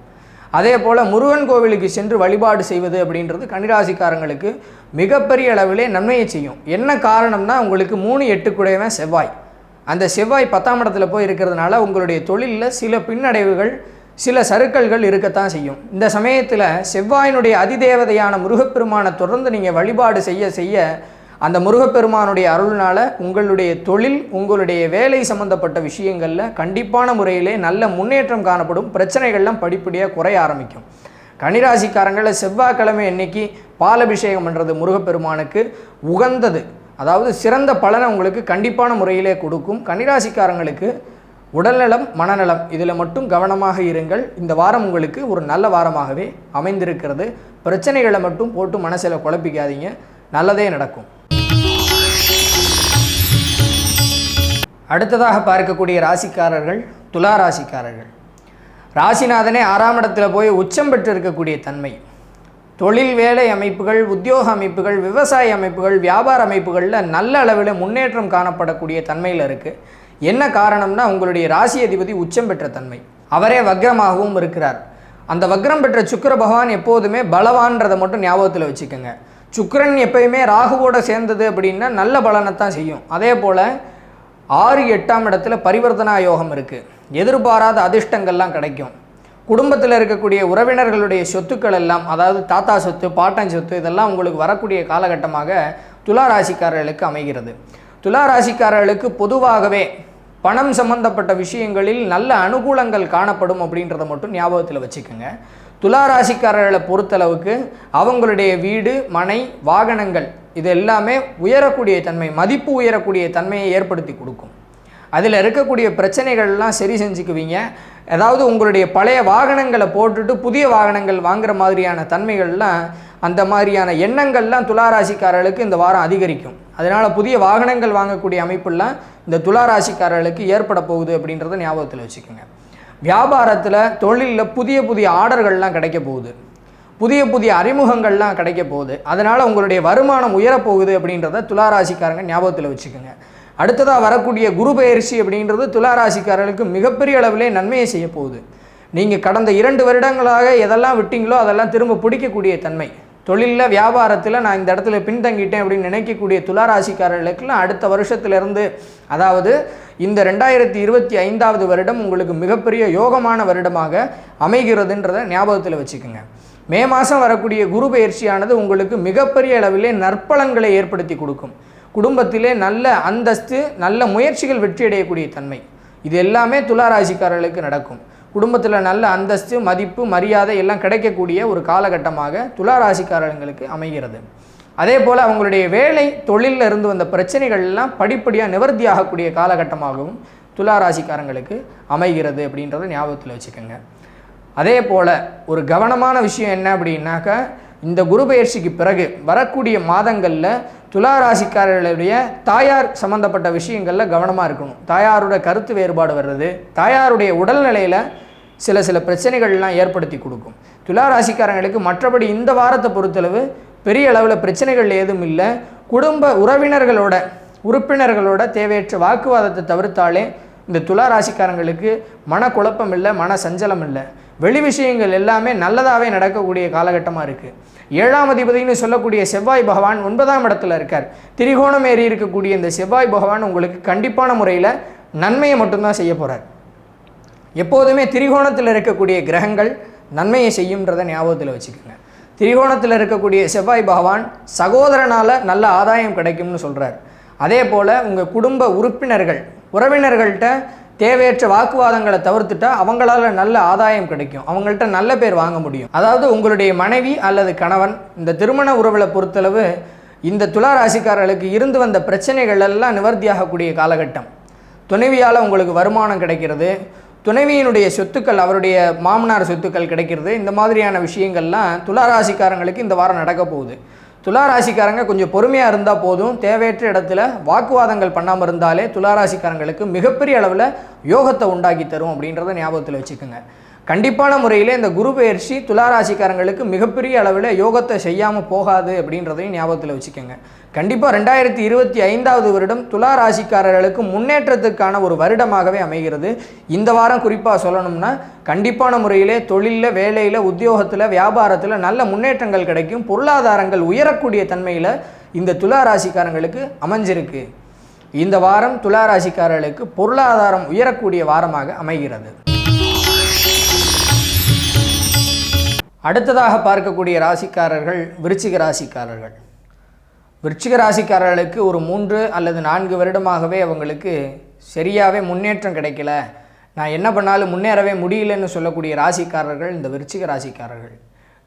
அதே போல் முருகன் கோவிலுக்கு சென்று வழிபாடு செய்வது அப்படின்றது கன்னிராசிக்காரங்களுக்கு மிகப்பெரிய அளவிலே நன்மையை செய்யும். என்ன காரணம்னா உங்களுக்கு 3-8 கூடையவன் செவ்வாய். அந்த செவ்வாய் 10ஆம் இடத்துல போய் இருக்கிறதுனால உங்களுடைய தொழிலில் சில பின்னடைவுகள், சில சறுக்கல்கள் இருக்கத்தான் செய்யும். இந்த சமயத்தில் செவ்வாயினுடைய அதிதேவதையான முருகப்பெருமானை தொடர்ந்து நீங்கள் வழிபாடு செய்ய செய்ய அந்த முருகப்பெருமானுடைய அருள்னால் உங்களுடைய தொழில், உங்களுடைய வேலை சம்பந்தப்பட்ட விஷயங்களில் கண்டிப்பான முறையிலே நல்ல முன்னேற்றம் காணப்படும். பிரச்சனைகள்லாம் படிப்படியாக குறைய ஆரம்பிக்கும். கன்னிராசிக்காரங்களை செவ்வாய்க்கிழமை அன்னைக்கு பாலபிஷேகம் பண்ணுறது முருகப்பெருமானுக்கு உகந்தது, அதாவது சிறந்த பலனை உங்களுக்கு கண்டிப்பான முறையிலே கொடுக்கும். கன்னிராசிக்காரங்களுக்கு உடல்நலம், மனநலம் இதில் மட்டும் கவனமாக இருங்கள். இந்த வாரம் உங்களுக்கு ஒரு நல்ல வாரமாகவே அமைந்திருக்கிறது. பிரச்சனைகளை மட்டும் போட்டு மனசில் குழப்பிக்காதீங்க, நல்லதே நடக்கும். அடுத்ததாக பார்க்கக்கூடிய ராசிக்காரர்கள் துலா ராசிக்காரர்கள். ராசிநாதனே 6ஆம் இடத்துல போய் உச்சம் பெற்று இருக்கக்கூடிய தன்மை. தொழில் வேலை அமைப்புகள், உத்தியோக அமைப்புகள், விவசாய அமைப்புகள், வியாபார அமைப்புகளில் நல்ல அளவில் முன்னேற்றம் காணப்படக்கூடிய தன்மையில் இருக்குது. என்ன காரணம்னா உங்களுடைய ராசி அதிபதி உச்சம் பெற்ற தன்மை, அவரே வக்ரமாகவும் இருக்கிறார். அந்த வக்ரம் பெற்ற சுக்கிர பகவான் எப்போதுமே பலவான்றதை மட்டும் ஞாபகத்தில் வச்சுக்கோங்க. சுக்கிரன் எப்பயுமே ராகுவோட சேர்ந்தது அப்படின்னா நல்ல பலனைத்தான் செய்யும். அதே போல் 6-8ஆம் இடத்துல பரிவர்த்தனா யோகம் இருக்குது. எதிர்பாராத அதிர்ஷ்டங்கள்லாம் கிடைக்கும். குடும்பத்தில் இருக்கக்கூடிய உறவினர்களுடைய சொத்துக்கள் எல்லாம், அதாவது தாத்தா சொத்து, பாட்டன் சொத்து, இதெல்லாம் உங்களுக்கு வரக்கூடிய காலகட்டமாக துலா ராசிக்காரர்களுக்கு அமைகிறது. துலா ராசிக்காரர்களுக்கு பொதுவாகவே பணம் சம்பந்தப்பட்ட விஷயங்களில் நல்ல அனுகூலங்கள் காணப்படும் அப்படின்றத மட்டும் ஞாபகத்தில் வச்சுக்கோங்க. துலா ராசிக்காரர்களை பொறுத்தளவுக்கு அவங்களுடைய வீடு, மனை, வாகனங்கள் இது எல்லாமே உயரக்கூடிய தன்மை, மதிப்பு உயரக்கூடிய தன்மையை ஏற்படுத்தி கொடுக்கும். அதில் இருக்கக்கூடிய பிரச்சனைகள்லாம் சரி செஞ்சுக்குவீங்க. அதாவது உங்களுடைய பழைய வாகனங்களை போட்டுட்டு புதிய வாகனங்கள் வாங்குற மாதிரியான தன்மைகள்லாம், அந்த மாதிரியான எண்ணங்கள்லாம் துளாராசிக்காரர்களுக்கு இந்த வாரம் அதிகரிக்கும். அதனால் புதிய வாகனங்கள் வாங்கக்கூடிய அமைப்புலாம் இந்த துளாராசிக்காரர்களுக்கு ஏற்பட போகுது அப்படின்றத ஞாபகத்தில் வச்சுக்கோங்க. வியாபாரத்தில் தொழிலில் புதிய புதிய ஆர்டர்கள்லாம் கிடைக்க போகுது, புதிய புதிய அறிமுகங்கள்லாம் கிடைக்க போகுது. அதனால் உங்களுடைய வருமானம் உயரப்போகுது அப்படின்றத துளாராசிக்காரங்க ஞாபகத்தில் வச்சுக்கோங்க. அடுத்ததாக வரக்கூடிய குரு பெயர்ச்சி அப்படின்றது துளாராசிக்காரர்களுக்கு மிகப்பெரிய அளவிலே நன்மையை செய்ய போகுது. நீங்கள் கடந்த 2 வருடங்களாக எதெல்லாம் விட்டீங்களோ அதெல்லாம் திரும்ப பிடிக்கக்கூடிய தன்மை. தொழிலில் வியாபாரத்தில் நான் இந்த இடத்துல பின்தங்கிட்டேன் அப்படின்னு நினைக்கக்கூடிய துளாராசிக்காரர்களுக்கெல்லாம் அடுத்த வருஷத்துலேருந்து, அதாவது இந்த 2025வது வருடம் உங்களுக்கு மிகப்பெரிய யோகமான வருடமாக அமைகிறதுன்றதை ஞாபகத்தில் வச்சுக்கோங்க. மே மாதம் வரக்கூடிய குரு பயிற்சியானது உங்களுக்கு மிகப்பெரிய அளவிலே நற்பலன்களை ஏற்படுத்தி கொடுக்கும். குடும்பத்திலே நல்ல அந்தஸ்து, நல்ல முயற்சிகள் வெற்றியடையக்கூடிய தன்மை, இது எல்லாமே துளாராசிக்காரர்களுக்கு நடக்கும். குடும்பத்தில் நல்ல அந்தஸ்து, மதிப்பு, மரியாதை எல்லாம் கிடைக்கக்கூடிய ஒரு காலகட்டமாக துளாராசிக்காரர்களுக்கு அமைகிறது. அதே போல் அவங்களுடைய வேலை தொழிலில் இருந்து வந்த பிரச்சனைகள் எல்லாம் படிப்படியாக நிவர்த்தி ஆகக்கூடிய காலகட்டமாகவும் துளாராசிக்காரங்களுக்கு அமைகிறது அப்படின்றத ஞாபகத்தில் வச்சுக்கோங்க. அதே போல் ஒரு கவனமான விஷயம் என்ன அப்படின்னாக்கா, இந்த குரு பெயர்ச்சிக்கு பிறகு வரக்கூடிய மாதங்களில் துளாராசிக்காரர்களுடைய தாயார் சம்பந்தப்பட்ட விஷயங்களில் கவனமாக இருக்கணும். தாயாரோட கருத்து வேறுபாடு வர்றது, தாயாருடைய உடல்நிலையில் சில பிரச்சனைகள்லாம் ஏற்படுத்தி கொடுக்கும். துளாராசிக்காரங்களுக்கு மற்றபடி இந்த வாரத்தை பொறுத்தளவு பெரிய அளவில் பிரச்சனைகள் ஏதும் இல்லை. குடும்ப உறுப்பினர்களோட தேவையற்ற வாக்குவாதத்தை தவிர்த்தாலே இந்த துளாராசிக்காரங்களுக்கு மனக்குழப்பம் இல்லை, மன சஞ்சலம் இல்லை. வெளி விஷயங்கள் எல்லாமே நல்லதாகவே நடக்கக்கூடிய காலகட்டமாக இருக்குது. 7ஆம் அதிபதினு சொல்லக்கூடிய செவ்வாய் பகவான் 9ஆம் இடத்துல இருக்கார். திரிகோணம் ஏறி இருக்கக்கூடிய இந்த செவ்வாய் பகவான் உங்களுக்கு கண்டிப்பான முறையில் நன்மையை மட்டும்தான் செய்ய போகிறார். எப்போதுமே திரிகோணத்தில் இருக்கக்கூடிய கிரகங்கள் நன்மையை செய்யும்ன்றதை ஞாபகத்தில் வச்சுக்கோங்க. திரிகோணத்தில் இருக்கக்கூடிய செவ்வாய் பகவான் சகோதரனால் நல்ல ஆதாயம் கிடைக்கும்னு சொல்கிறார். அதே போல் உங்கள் குடும்ப உறவினர்கள்ட்ட தேவையற்ற வாக்குவாதங்களை தவிர்த்துட்டா அவங்களால நல்ல ஆதாயம் கிடைக்கும், அவங்கள்ட்ட நல்ல பேர் வாங்க முடியும். அதாவது உங்களுடைய மனைவி அல்லது கணவன் இந்த திருமண உறவில் பொறுத்தளவு இந்த துளாராசிக்காரர்களுக்கு இருந்து வந்த பிரச்சனைகள் எல்லாம் நிவர்த்தியாகக்கூடிய காலகட்டம். துணைவியால் உங்களுக்கு வருமானம் கிடைக்கிறது, துணைவியினுடைய சொத்துக்கள், அவருடைய மாமனார் சொத்துக்கள் கிடைக்கிறது. இந்த மாதிரியான விஷயங்கள்லாம் துளாராசிக்காரங்களுக்கு இந்த வாரம் நடக்க போகுது. துளாராசிக்காரங்க கொஞ்சம் பொறுமையாக இருந்தால் போதும். தேவையற்ற இடத்துல வாக்குவாதங்கள் பண்ணாமல் இருந்தாலே துளாராசிக்காரங்களுக்கு மிகப்பெரிய அளவில் யோகத்தை உண்டாக்கி தரும் அப்படின்றத ஞாபகத்தில் வச்சுக்கோங்க. கண்டிப்பான முறையில் இந்த குரு பெயர்ச்சி துளாராசிக்காரங்களுக்கு மிகப்பெரிய அளவில் யோகத்தை செய்யாமல் போகாது அப்படின்றதையும் ஞாபகத்தில் வச்சுக்கோங்க. கண்டிப்பாக 2025வது வருடம் துளாராசிக்காரர்களுக்கு முன்னேற்றத்துக்கான ஒரு வருடமாகவே அமைகிறது. இந்த வாரம் குறிப்பாக சொல்லணும்னா கண்டிப்பான முறையிலே தொழிலில், வேலையில், உத்தியோகத்தில், வியாபாரத்தில் நல்ல முன்னேற்றங்கள் கிடைக்கும். பொருளாதாரங்கள் உயரக்கூடிய தன்மையில் இந்த துளாராசிக்காரங்களுக்கு அமைஞ்சிருக்கு. இந்த வாரம் துளாராசிக்காரர்களுக்கு பொருளாதாரம் உயரக்கூடிய வாரமாக அமைகிறது. அடுத்ததாக பார்க்கக்கூடிய ராசிக்காரர்கள் விருச்சிக ராசிக்காரர்கள். விருச்சிக ராசிக்காரர்களுக்கு ஒரு 3 அல்லது 4 வருடமாகவே அவங்களுக்கு சரியாகவே முன்னேற்றம் கிடைக்கல, நான் என்ன பண்ணாலும் முன்னேறவே முடியலன்னு சொல்லக்கூடிய ராசிக்காரர்கள் இந்த விருச்சிக ராசிக்காரர்கள்.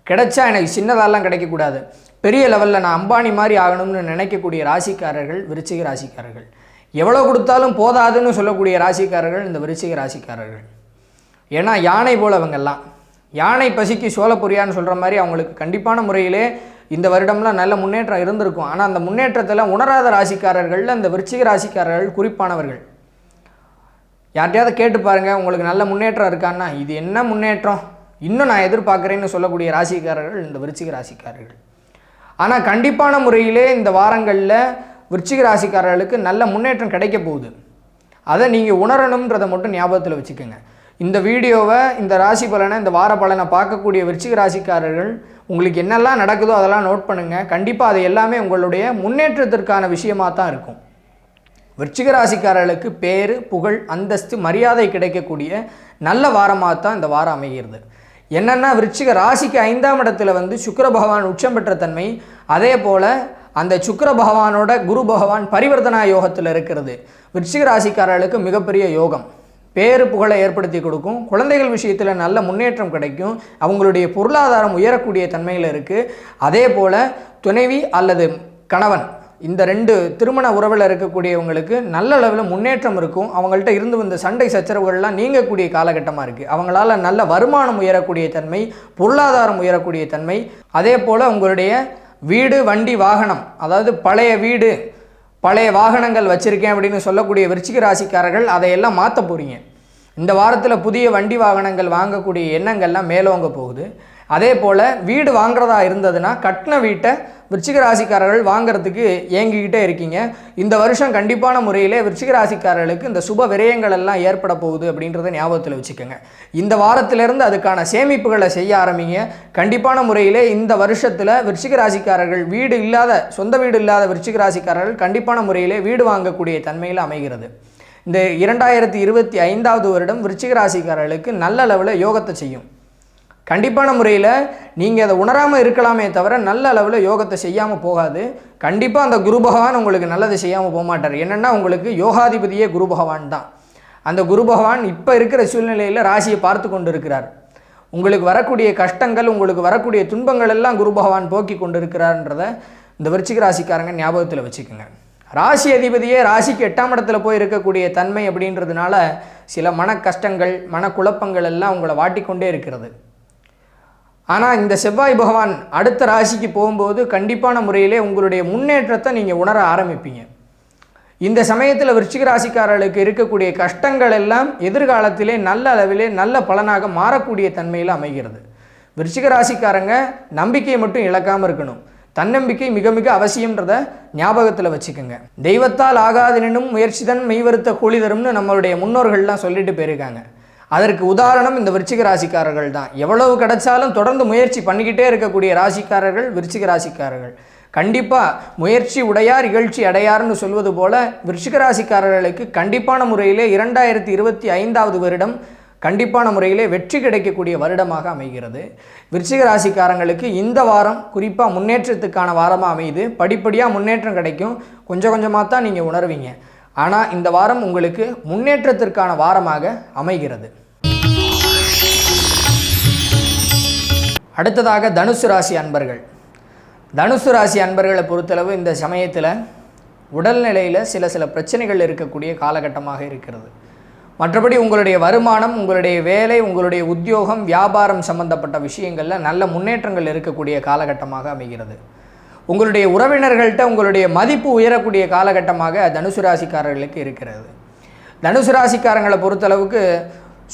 கிடைச்சா எனக்கு சின்னதாலாம் கிடைக்கக்கூடாது, பெரிய லெவலில் நான் அம்பானி மாதிரி ஆகணும்னு நினைக்கக்கூடிய ராசிக்காரர்கள் விருச்சிக ராசிக்காரர்கள். எவ்வளோ கொடுத்தாலும் போதாதுன்னு சொல்லக்கூடிய ராசிக்காரர்கள் இந்த விருச்சிக ராசிக்காரர்கள். ஏன்னா யானை போல் அவங்கெல்லாம், யானை பசிக்கு சோளப்பொரியான்னு சொல்கிற மாதிரி அவங்களுக்கு கண்டிப்பான முறையிலே இந்த வருடம்லாம் நல்ல முன்னேற்றம் இருந்திருக்கும். ஆனால் அந்த முன்னேற்றத்தில் உணராத ராசிக்காரர்களில் இந்த விருச்சிக ராசிக்காரர்கள் குறிப்பானவர்கள். யார்கிட்டையாவது கேட்டு பாருங்கள், உங்களுக்கு நல்ல முன்னேற்றம் இருக்கான்னா இது என்ன முன்னேற்றம் இன்னும் நான் எதிர்பார்க்குறேன்னு சொல்லக்கூடிய ராசிக்காரர்கள் இந்த விருச்சிக ராசிக்காரர்கள். ஆனால் கண்டிப்பான முறையிலே இந்த வாரங்களில் விருச்சிக ராசிக்காரர்களுக்கு நல்ல முன்னேற்றம் கிடைக்க போகுது. அதை நீங்கள் உணரணுன்றதை மட்டும் ஞாபகத்தில் வச்சுக்கோங்க. இந்த வீடியோவை, இந்த ராசி பலனை, இந்த வார பலனை பார்க்கக்கூடிய விருச்சிக ராசிக்காரர்கள் உங்களுக்கு என்னெல்லாம் நடக்குதோ அதெல்லாம் நோட் பண்ணுங்கள். கண்டிப்பாக அது எல்லாமே உங்களுடைய முன்னேற்றத்திற்கான விஷயமாக தான் இருக்கும். விருச்சிக ராசிக்காரர்களுக்கு பேர், புகழ், அந்தஸ்து, மரியாதை கிடைக்கக்கூடிய நல்ல வாரமாக தான் இந்த வாரம் அமைகிறது. என்னென்னா விருச்சிக ராசிக்கு 5ஆம் இடத்துல சுக்கிர பகவான் உச்சம் பெற்ற தன்மை, அதே போல் அந்த சுக்கிர பகவானோட குரு பகவான் பரிவர்த்தனா யோகத்தில் இருக்கிறது. விருச்சிக ராசிக்காரர்களுக்கு மிகப்பெரிய யோகம், பேரு புகழை ஏற்படுத்தி கொடுக்கும். குழந்தைகள் விஷயத்தில் நல்ல முன்னேற்றம் கிடைக்கும். அவங்களுடைய பொருளாதாரம் உயரக்கூடிய தன்மையில் இருக்குது. அதே போல் துணைவி அல்லது கணவன் இந்த 2 திருமண உறவில் இருக்கக்கூடியவங்களுக்கு நல்ல அளவில் முன்னேற்றம் இருக்கும். அவங்கள்ட்ட இருந்து வந்த சண்டை சச்சரவுகள்லாம் நீங்கக்கூடிய காலகட்டமாக இருக்குது. அவங்களால நல்ல வருமானம் உயரக்கூடிய தன்மை, பொருளாதாரம் உயரக்கூடிய தன்மை, அதே போல் உங்களுடைய வீடு வண்டி வாகனம், அதாவது பழைய வீடு பழைய வாகனங்கள் வச்சுருக்கேன் அப்படின்னு சொல்லக்கூடிய விருச்சிக ராசிக்காரர்கள் அதையெல்லாம் மாற்ற போகிறீங்க. இந்த வாரத்தில் புதிய வண்டி வாகனங்கள் வாங்கக்கூடிய எண்ணங்கள்லாம் மேலோங்க போகுது. அதே போல் வீடு வாங்குறதா இருந்ததுன்னா கட்டின வீட்டை விருச்சிக ராசிக்காரர்கள் வாங்கிறதுக்கு ஏங்கிக்கிட்டே இருக்கீங்க. இந்த வருஷம் கண்டிப்பான முறையிலே விருச்சிக ராசிக்காரர்களுக்கு இந்த சுப விரயங்கள் எல்லாம் ஏற்பட போகுது அப்படின்றத ஞாபகத்தில் வச்சுக்கோங்க. இந்த வாரத்திலிருந்து அதுக்கான சேமிப்புகளை செய்ய ஆரம்பிங்க. கண்டிப்பான முறையிலே இந்த வருஷத்தில் விருச்சிக ராசிக்காரர்கள் வீடு இல்லாத, சொந்த வீடு இல்லாத விருச்சிக ராசிக்காரர்கள் கண்டிப்பான முறையிலே வீடு வாங்கக்கூடிய தன்மையில் அமைகிறது. இந்த 2025 வருடம் விருச்சிக ராசிக்காரர்களுக்கு நல்ல அளவில் யோகத்தை செய்யும். கண்டிப்பான முறையில் நீங்கள் அதை உணராமல் இருக்கலாமே தவிர நல்ல அளவில் யோகத்தை செய்யாமல் போகாது. கண்டிப்பாக அந்த குரு பகவான் உங்களுக்கு நல்லதை செய்யாமல் போக மாட்டார். என்னென்னா உங்களுக்கு யோகாதிபதியே குரு பகவான் தான். அந்த குரு பகவான் இப்போ இருக்கிற சூழ்நிலையில் ராசியை பார்த்து கொண்டு இருக்கிறார். உங்களுக்கு வரக்கூடிய கஷ்டங்கள், உங்களுக்கு வரக்கூடிய துன்பங்கள் எல்லாம் குரு பகவான் போக்கி கொண்டு இருக்கிறார்ன்றதை இந்த விருச்சிக ராசிக்காரங்க ஞாபகத்தில் வச்சுக்கோங்க. ராசி அதிபதியே ராசிக்கு 8ஆம் இடத்துல போய் இருக்கக்கூடிய தன்மை அப்படின்றதுனால சில மன கஷ்டங்கள், மனக்குழப்பங்கள் எல்லாம் உங்களை வாட்டிக்கொண்டே இருக்கிறது. ஆனால் இந்த செவ்வாய் பகவான் அடுத்த ராசிக்கு போகும்போது கண்டிப்பான முறையிலே உங்களுடைய முன்னேற்றத்தை நீங்கள் உணர ஆரம்பிப்பீங்க. இந்த சமயத்தில் விருச்சிக ராசிக்காரர்களுக்கு இருக்கக்கூடிய கஷ்டங்கள் எல்லாம் எதிர்காலத்திலே நல்ல அளவிலே நல்ல பலனாக மாறக்கூடிய தன்மையில் அமைகிறது. விருச்சிக ராசிக்காரங்க நம்பிக்கையை மட்டும் இழக்காமல் இருக்கணும். தன்னம்பிக்கை மிக மிக அவசியம்ன்றதை ஞாபகத்தில் வச்சுக்கோங்க. தெய்வத்தால் ஆகாதெனும் முயற்சிதான் மெய்வருத்த கூலி தரும்னு நம்மளுடைய முன்னோர்கள்லாம் சொல்லிட்டு போயிருக்காங்க. அதற்கு உதாரணம் இந்த விருச்சிக ராசிக்காரர்கள் தான். எவ்வளவு கிடைச்சாலும் தொடர்ந்து முயற்சி பண்ணிக்கிட்டே இருக்கக்கூடிய ராசிக்காரர்கள் விருச்சிக ராசிக்காரர்கள். கண்டிப்பாக முயற்சி உடையார் இகழ்ச்சி அடையார்னு சொல்வது போல விருச்சிக ராசிக்காரர்களுக்கு கண்டிப்பான முறையிலே 2025 வருடம் கண்டிப்பான முறையிலே வெற்றி கிடைக்கக்கூடிய வருடமாக அமைகிறது. விருச்சிக ராசிக்காரங்களுக்கு இந்த வாரம் குறிப்பாக முன்னேற்றத்துக்கான வாரமாக அமையுது. படிப்படியாக முன்னேற்றம் கிடைக்கும். கொஞ்சம் கொஞ்சமாக தான் நீங்கள் உணர்வீங்க. ஆனால் இந்த வாரம் உங்களுக்கு முன்னேற்றத்திற்கான வாரமாக அமைகிறது. அடுத்ததாக தனுசு ராசி அன்பர்கள். தனுசு ராசி அன்பர்களை பொறுத்தளவு இந்த சமயத்தில் உடல்நிலையில் சில பிரச்சனைகள் இருக்கக்கூடிய காலகட்டமாக இருக்கிறது. மற்றபடி உங்களுடைய வருமானம், உங்களுடைய வேலை, உங்களுடைய உத்தியோகம், வியாபாரம் சம்பந்தப்பட்ட விஷயங்களில் நல்ல முன்னேற்றங்கள் இருக்கக்கூடிய காலகட்டமாக அமைகிறது. உங்களுடைய உறவினர்கள்ட்ட உங்களுடைய மதிப்பு உயரக்கூடிய காலகட்டமாக தனுசு ராசிக்காரர்களுக்கு இருக்கிறது. தனுசு ராசிக்காரங்களை பொறுத்தளவுக்கு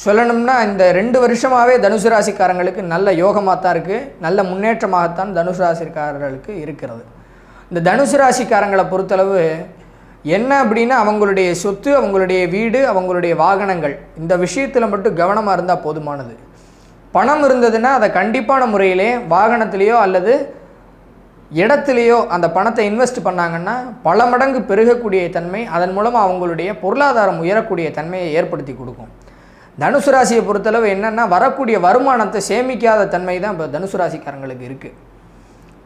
சொல்லணும்னா இந்த 2 வருஷமாகவே தனுசு ராசிக்காரங்களுக்கு நல்ல யோகமாக தான் இருக்குது. நல்ல முன்னேற்றமாகத்தான் தனுசு ராசிக்காரர்களுக்கு இருக்கிறது. இந்த தனுசு ராசிக்காரங்களை பொறுத்தளவு என்ன அப்படின்னா அவங்களுடைய சொத்து, அவங்களுடைய வீடு, அவங்களுடைய வாகனங்கள், இந்த விஷயத்தில் மட்டும் கவனமாக இருந்தால் போதுமானது. பணம் இருந்ததுன்னா அதை கண்டிப்பான முறையிலே வாகனத்திலேயோ அல்லது இடத்துலையோ அந்த பணத்தை இன்வெஸ்ட் பண்ணாங்கன்னா பல மடங்கு பெருகக்கூடிய தன்மை, அதன் மூலமாக அவங்களுடைய பொருளாதாரம் உயரக்கூடிய தன்மையை ஏற்படுத்தி கொடுக்கும். தனுசு ராசியை பொறுத்தளவு என்னென்னா வரக்கூடிய வருமானத்தை சேமிக்காத தன்மை தான் இப்போ தனுசு ராசிக்காரங்களுக்கு இருக்குது.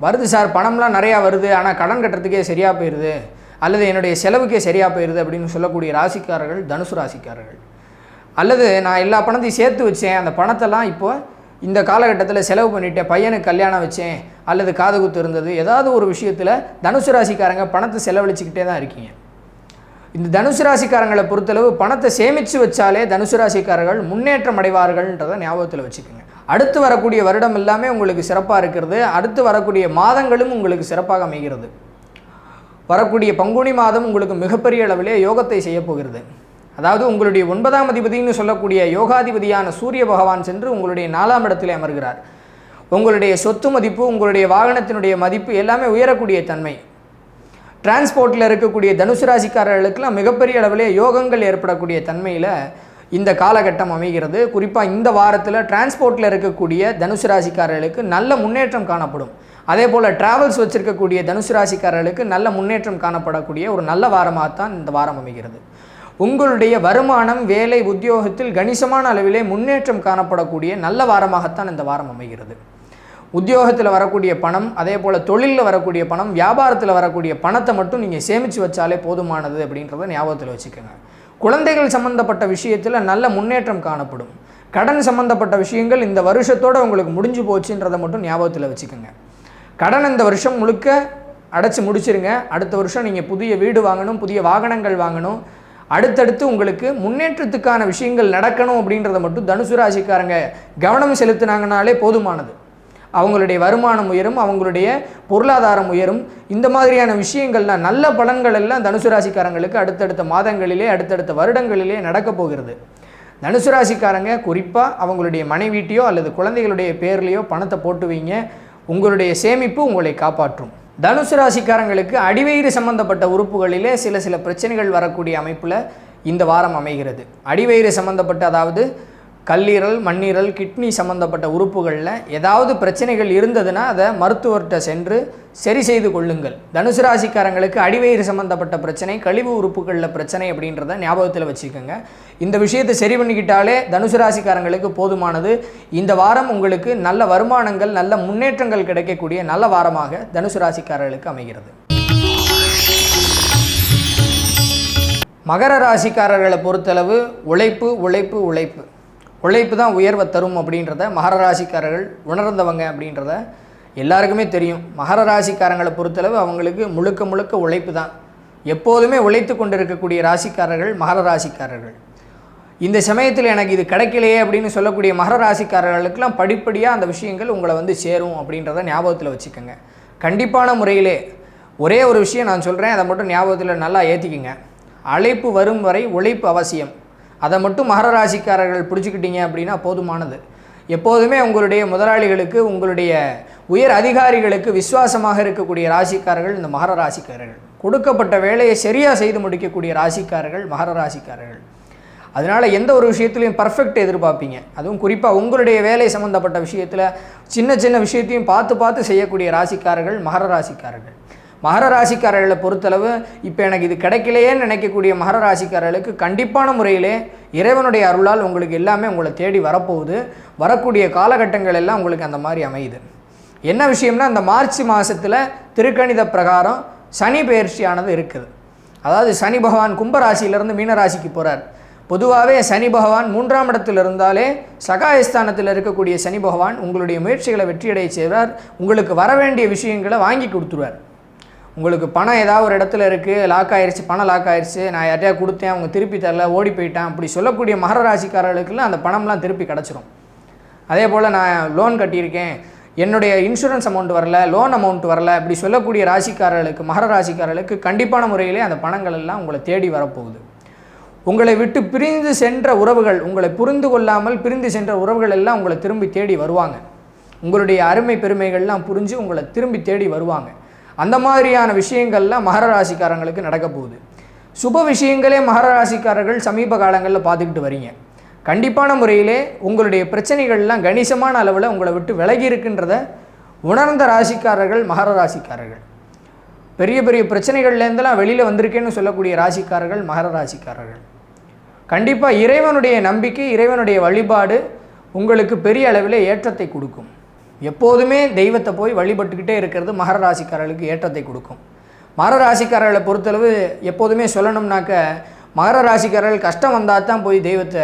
வருது சார், பணம்லாம் நிறையா வருது, ஆனால் கடன் கட்டுறதுக்கே சரியாக போயிடுது, அல்லது என்னுடைய செலவுக்கே சரியாக போயிடுது அப்படின்னு சொல்லக்கூடிய ராசிக்காரர்கள் தனுசு ராசிக்காரர்கள். அல்லது நான் எல்லா பணத்தையும் சேர்த்து வச்சேன், அந்த பணத்தெல்லாம் இப்போ இந்த காலகட்டத்தில் செலவு பண்ணிவிட்டேன், பையனுக்கு கல்யாணம் வச்சேன் அல்லது காது குத்து இருந்தது, ஏதாவது ஒரு விஷயத்தில் தனுசு ராசிக்காரங்க பணத்தை செலவழிச்சிக்கிட்டே தான் இருக்கீங்க. இந்த தனுசு ராசிக்காரங்களை பொறுத்தளவு பணத்தை சேமித்து வச்சாலே தனுசு ராசிக்காரர்கள் முன்னேற்றம் அடைவார்கள்ன்றதை ஞாபகத்தில் வச்சுக்கோங்க. அடுத்து வரக்கூடிய வருடம் எல்லாமே உங்களுக்கு சிறப்பாக இருக்கிறது. அடுத்து வரக்கூடிய மாதங்களும் உங்களுக்கு சிறப்பாக அமைகிறது. வரக்கூடிய பங்குனி மாதம் உங்களுக்கு மிகப்பெரிய அளவிலே யோகத்தை செய்ய போகிறது. அதாவது உங்களுடைய 9ஆம் அதிபதினு சொல்லக்கூடிய யோகாதிபதியான சூரிய பகவான் சென்று உங்களுடைய 4ஆம் இடத்திலே அமர்கிறார். உங்களுடைய சொத்து மதிப்பு, உங்களுடைய வாகனத்தினுடைய மதிப்பு எல்லாமே உயரக்கூடிய தன்மை. டிரான்ஸ்போர்ட்டில் இருக்கக்கூடிய தனுசு ராசிக்காரர்களுக்கெல்லாம் மிகப்பெரிய அளவிலே யோகங்கள் ஏற்படக்கூடிய தன்மையில் இந்த காலகட்டம் அமைகிறது. குறிப்பாக இந்த வாரத்தில் டிரான்ஸ்போர்ட்டில் இருக்கக்கூடிய தனுசு ராசிக்காரர்களுக்கு நல்ல முன்னேற்றம் காணப்படும். அதே போல் டிராவல்ஸ் வச்சுருக்கக்கூடிய தனுசு ராசிக்காரர்களுக்கு நல்ல முன்னேற்றம் காணப்படக்கூடிய ஒரு நல்ல வாரமாகத்தான் இந்த வாரம் அமைகிறது. உங்களுடைய வருமானம், வேலை, உத்தியோகத்தில் கணிசமான அளவிலே முன்னேற்றம் காணப்படக்கூடிய நல்ல வாரமாகத்தான் இந்த வாரம் அமைகிறது. உத்தியோகத்தில் வரக்கூடிய பணம், அதே போல் தொழிலில் வரக்கூடிய பணம், வியாபாரத்தில் வரக்கூடிய பணத்தை மட்டும் நீங்கள் சேமித்து வச்சாலே போதுமானது அப்படின்றத ஞாபகத்தில் வச்சுக்கோங்க. குழந்தைகள் சம்மந்தப்பட்ட விஷயத்தில் நல்ல முன்னேற்றம் காணப்படும். கடன் சம்மந்தப்பட்ட விஷயங்கள் இந்த வருஷத்தோடு உங்களுக்கு முடிஞ்சு போச்சுன்றதை மட்டும் ஞாபகத்தில் வச்சுக்கோங்க. கடன் இந்த வருஷம் முழுக்க அடைச்சி முடிச்சிருங்க. அடுத்த வருஷம் நீங்கள் புதிய வீடு வாங்கணும், புதிய வாகனங்கள் வாங்கணும், அடுத்தடுத்து உங்களுக்கு முன்னேற்றத்துக்கான விஷயங்கள் நடக்கணும் அப்படின்றத மட்டும் தனுசு ராசிக்காரங்க கவனம் செலுத்தினாங்கனாலே போதுமானது. அவங்களுடைய வருமானம் உயரும், அவங்களுடைய பொருளாதாரம் உயரும். இந்த மாதிரியான விஷயங்கள்லாம் நல்ல பலன்கள் எல்லாம் தனுசு ராசிக்காரங்களுக்கு அடுத்தடுத்த மாதங்களிலே அடுத்தடுத்த வருடங்களிலே நடக்க போகிறது. தனுசு ராசிக்காரங்க குறிப்பாக அவங்களுடைய மனைவிட்டையோ அல்லது குழந்தைகளுடைய பேர்லேயோ பணத்தை போட்டு வைங்க. உங்களுடைய சேமிப்பு உங்களை காப்பாற்றும். தனுசு ராசிக்காரங்களுக்கு அடிவயிறு சம்பந்தப்பட்ட உறுப்புகளிலே சில பிரச்சனைகள் வரக்கூடிய அமைப்பில் இந்த வாரம் அமைகிறது. அடிவயிறு சம்பந்தப்பட்ட, அதாவது கல்லீரல், மண்ணீரல், கிட்னி சம்பந்தப்பட்ட உறுப்புகளில் ஏதாவது பிரச்சனைகள் இருந்ததுன்னா அதை மருத்துவர்கிட்ட சென்று சரி செய்து கொள்ளுங்கள். தனுசு ராசிக்காரங்களுக்கு அடிவயிறு சம்பந்தப்பட்ட பிரச்சனை, கழிவு உறுப்புகளில் பிரச்சனை அப்படின்றத ஞாபகத்தில் வச்சுக்கோங்க. இந்த விஷயத்தை சரி பண்ணிக்கிட்டாலே தனுசு ராசிக்காரங்களுக்கு போதுமானது. இந்த வாரம் உங்களுக்கு நல்ல வருமானங்கள், நல்ல முன்னேற்றங்கள் கிடைக்கக்கூடிய நல்ல வாரமாக தனுசு ராசிக்காரர்களுக்கு அமைகிறது. மகர ராசிக்காரர்களை பொறுத்தளவு உழைப்பு உழைப்பு உழைப்பு உழைப்பு தான் உயர்வை தரும் அப்படின்றத மகர ராசிக்காரர்கள் உணர்ந்தவங்க அப்படின்றத எல்லாருக்குமே தெரியும். மகர ராசிக்காரங்களை பொறுத்தளவு அவங்களுக்கு முழுக்க முழுக்க உழைப்பு தான். எப்போதுமே உழைத்து கொண்டிருக்கக்கூடிய ராசிக்காரர்கள் மகர ராசிக்காரர்கள். இந்த சமயத்தில் எனக்கு இது கிடைக்கலையே அப்படின்னு சொல்லக்கூடிய மகர ராசிக்காரர்களுக்கெல்லாம் படிப்படியாக அந்த விஷயங்கள் உங்களை வந்து சேரும் அப்படின்றத ஞாபகத்தில் வச்சுக்கோங்க. கண்டிப்பான முறையிலே ஒரே ஒரு விஷயம் நான் சொல்கிறேன், அதை மட்டும் ஞாபகத்தில் நல்லா ஏற்றிக்குங்க. அழைப்பு வரும் வரை உழைப்பு அவசியம். அதை மட்டும் மகர ராசிக்காரர்கள் பிடிச்சிக்கிட்டீங்க அப்படின்னா போதுமானது. எப்போதுமே உங்களுடைய முதலாளிகளுக்கு, உங்களுடைய உயர் அதிகாரிகளுக்கு விசுவாசமாக இருக்கக்கூடிய ராசிக்காரர்கள் இந்த மகர ராசிக்காரர்கள். கொடுக்கப்பட்ட வேலையை சரியாக செய்து முடிக்கக்கூடிய ராசிக்காரர்கள் மகர ராசிக்காரர்கள். அதனால் எந்த ஒரு விஷயத்துலையும் பர்ஃபெக்ட் எதிர்பார்ப்பீங்க. அதுவும் குறிப்பாக உங்களுடைய வேலை சம்மந்தப்பட்ட விஷயத்தில் சின்ன சின்ன விஷயத்தையும் பார்த்து செய்யக்கூடிய ராசிக்காரர்கள் மகர ராசிக்காரர்கள். மகர ராசிக்காரர்களை பொறுத்தளவு இப்போ எனக்கு இது கிடைக்கலையேன்னு நினைக்கக்கூடிய மகர ராசிக்காரர்களுக்கு கண்டிப்பான முறையிலே இறைவனுடைய அருளால் உங்களுக்கு எல்லாமே உங்களை தேடி வரப்போகுது. வரக்கூடிய காலகட்டங்கள் எல்லாம் உங்களுக்கு அந்த மாதிரி அமையுது. என்ன விஷயம்னா, இந்த மார்ச் மாதத்தில் திருக்கணித பிரகாரம் சனி பெயர்ச்சியானது இருக்குது. அதாவது சனி பகவான் கும்பராசியிலிருந்து மீனராசிக்கு போகிறார். பொதுவாகவே சனி பகவான் 3ஆம் இடத்தில் இருந்தாலே சகாயஸ்தானத்தில் இருக்கக்கூடிய சனி பகவான் உங்களுடைய முயற்சிகளை வெற்றியடைய செய்வார். உங்களுக்கு வர வேண்டிய விஷயங்களை வாங்கி கொடுத்துருவார். உங்களுக்கு பணம் ஏதாவது ஒரு இடத்துல இருக்குது, லாக் ஆயிடுச்சு, பணம் லாக் ஆயிடுச்சு, நான் யார்ட்டையா கொடுத்தேன், அவங்க திருப்பி தரல, ஓடி போயிட்டேன், அப்படி சொல்லக்கூடிய மகர ராசிக்காரர்களுக்குலாம் அந்த பணம்லாம் திருப்பி கிடச்சிரும். அதே போல் நான் லோன் கட்டியிருக்கேன், என்னுடைய இன்சூரன்ஸ் அமௌண்ட் வரல, லோன் அமௌண்ட் வரல, இப்படி சொல்லக்கூடிய ராசிக்காரர்களுக்கு மகர ராசிக்காரர்களுக்கு கண்டிப்பான முறையிலே அந்த பணங்கள் எல்லாம் உங்களை தேடி வரப்போகுது. உங்களை விட்டு பிரிந்து சென்ற உறவுகள், உங்களை புரிந்து கொள்ளாமல் பிரிந்து சென்ற உறவுகள் எல்லாம் உங்களை திரும்பி தேடி வருவாங்க. உங்களுடைய அருமை பெருமைகள்லாம் புரிஞ்சு உங்களை திரும்பி தேடி வருவாங்க. அந்த மாதிரியான விஷயங்கள்லாம் மகர ராசிக்காரங்களுக்கு நடக்க போகுது. சுப விஷயங்களே மகர ராசிக்காரர்கள் சமீப காலங்களில் பார்த்துக்கிட்டு வரீங்க. கண்டிப்பான முறையிலே உங்களுடைய பிரச்சனைகள்லாம் கணிசமான அளவில் உங்களை விட்டு விலகி இருக்குன்றத உணர்ந்த ராசிக்காரர்கள் மகர ராசிக்காரர்கள். பெரிய பெரிய பிரச்சனைகள்லேருந்தெல்லாம் வெளியில் வந்திருக்கேன்னு சொல்லக்கூடிய ராசிக்காரர்கள் மகர ராசிக்காரர்கள். கண்டிப்பாக இறைவனுடைய நம்பிக்கை, இறைவனுடைய வழிபாடு உங்களுக்கு பெரிய அளவில் ஏற்றத்தை கொடுக்கும். எப்போதுமே தெய்வத்தை போய் வழிபட்டுக்கிட்டே இருக்கிறது மகர ராசிக்காரர்களுக்கு ஏற்றத்தை கொடுக்கும். மகர ராசிக்காரர்களை பொறுத்தளவு எப்போதுமே சொல்லணும்னாக்க, மகர ராசிக்காரர்கள் கஷ்டம் வந்தால் தான் போய் தெய்வத்தை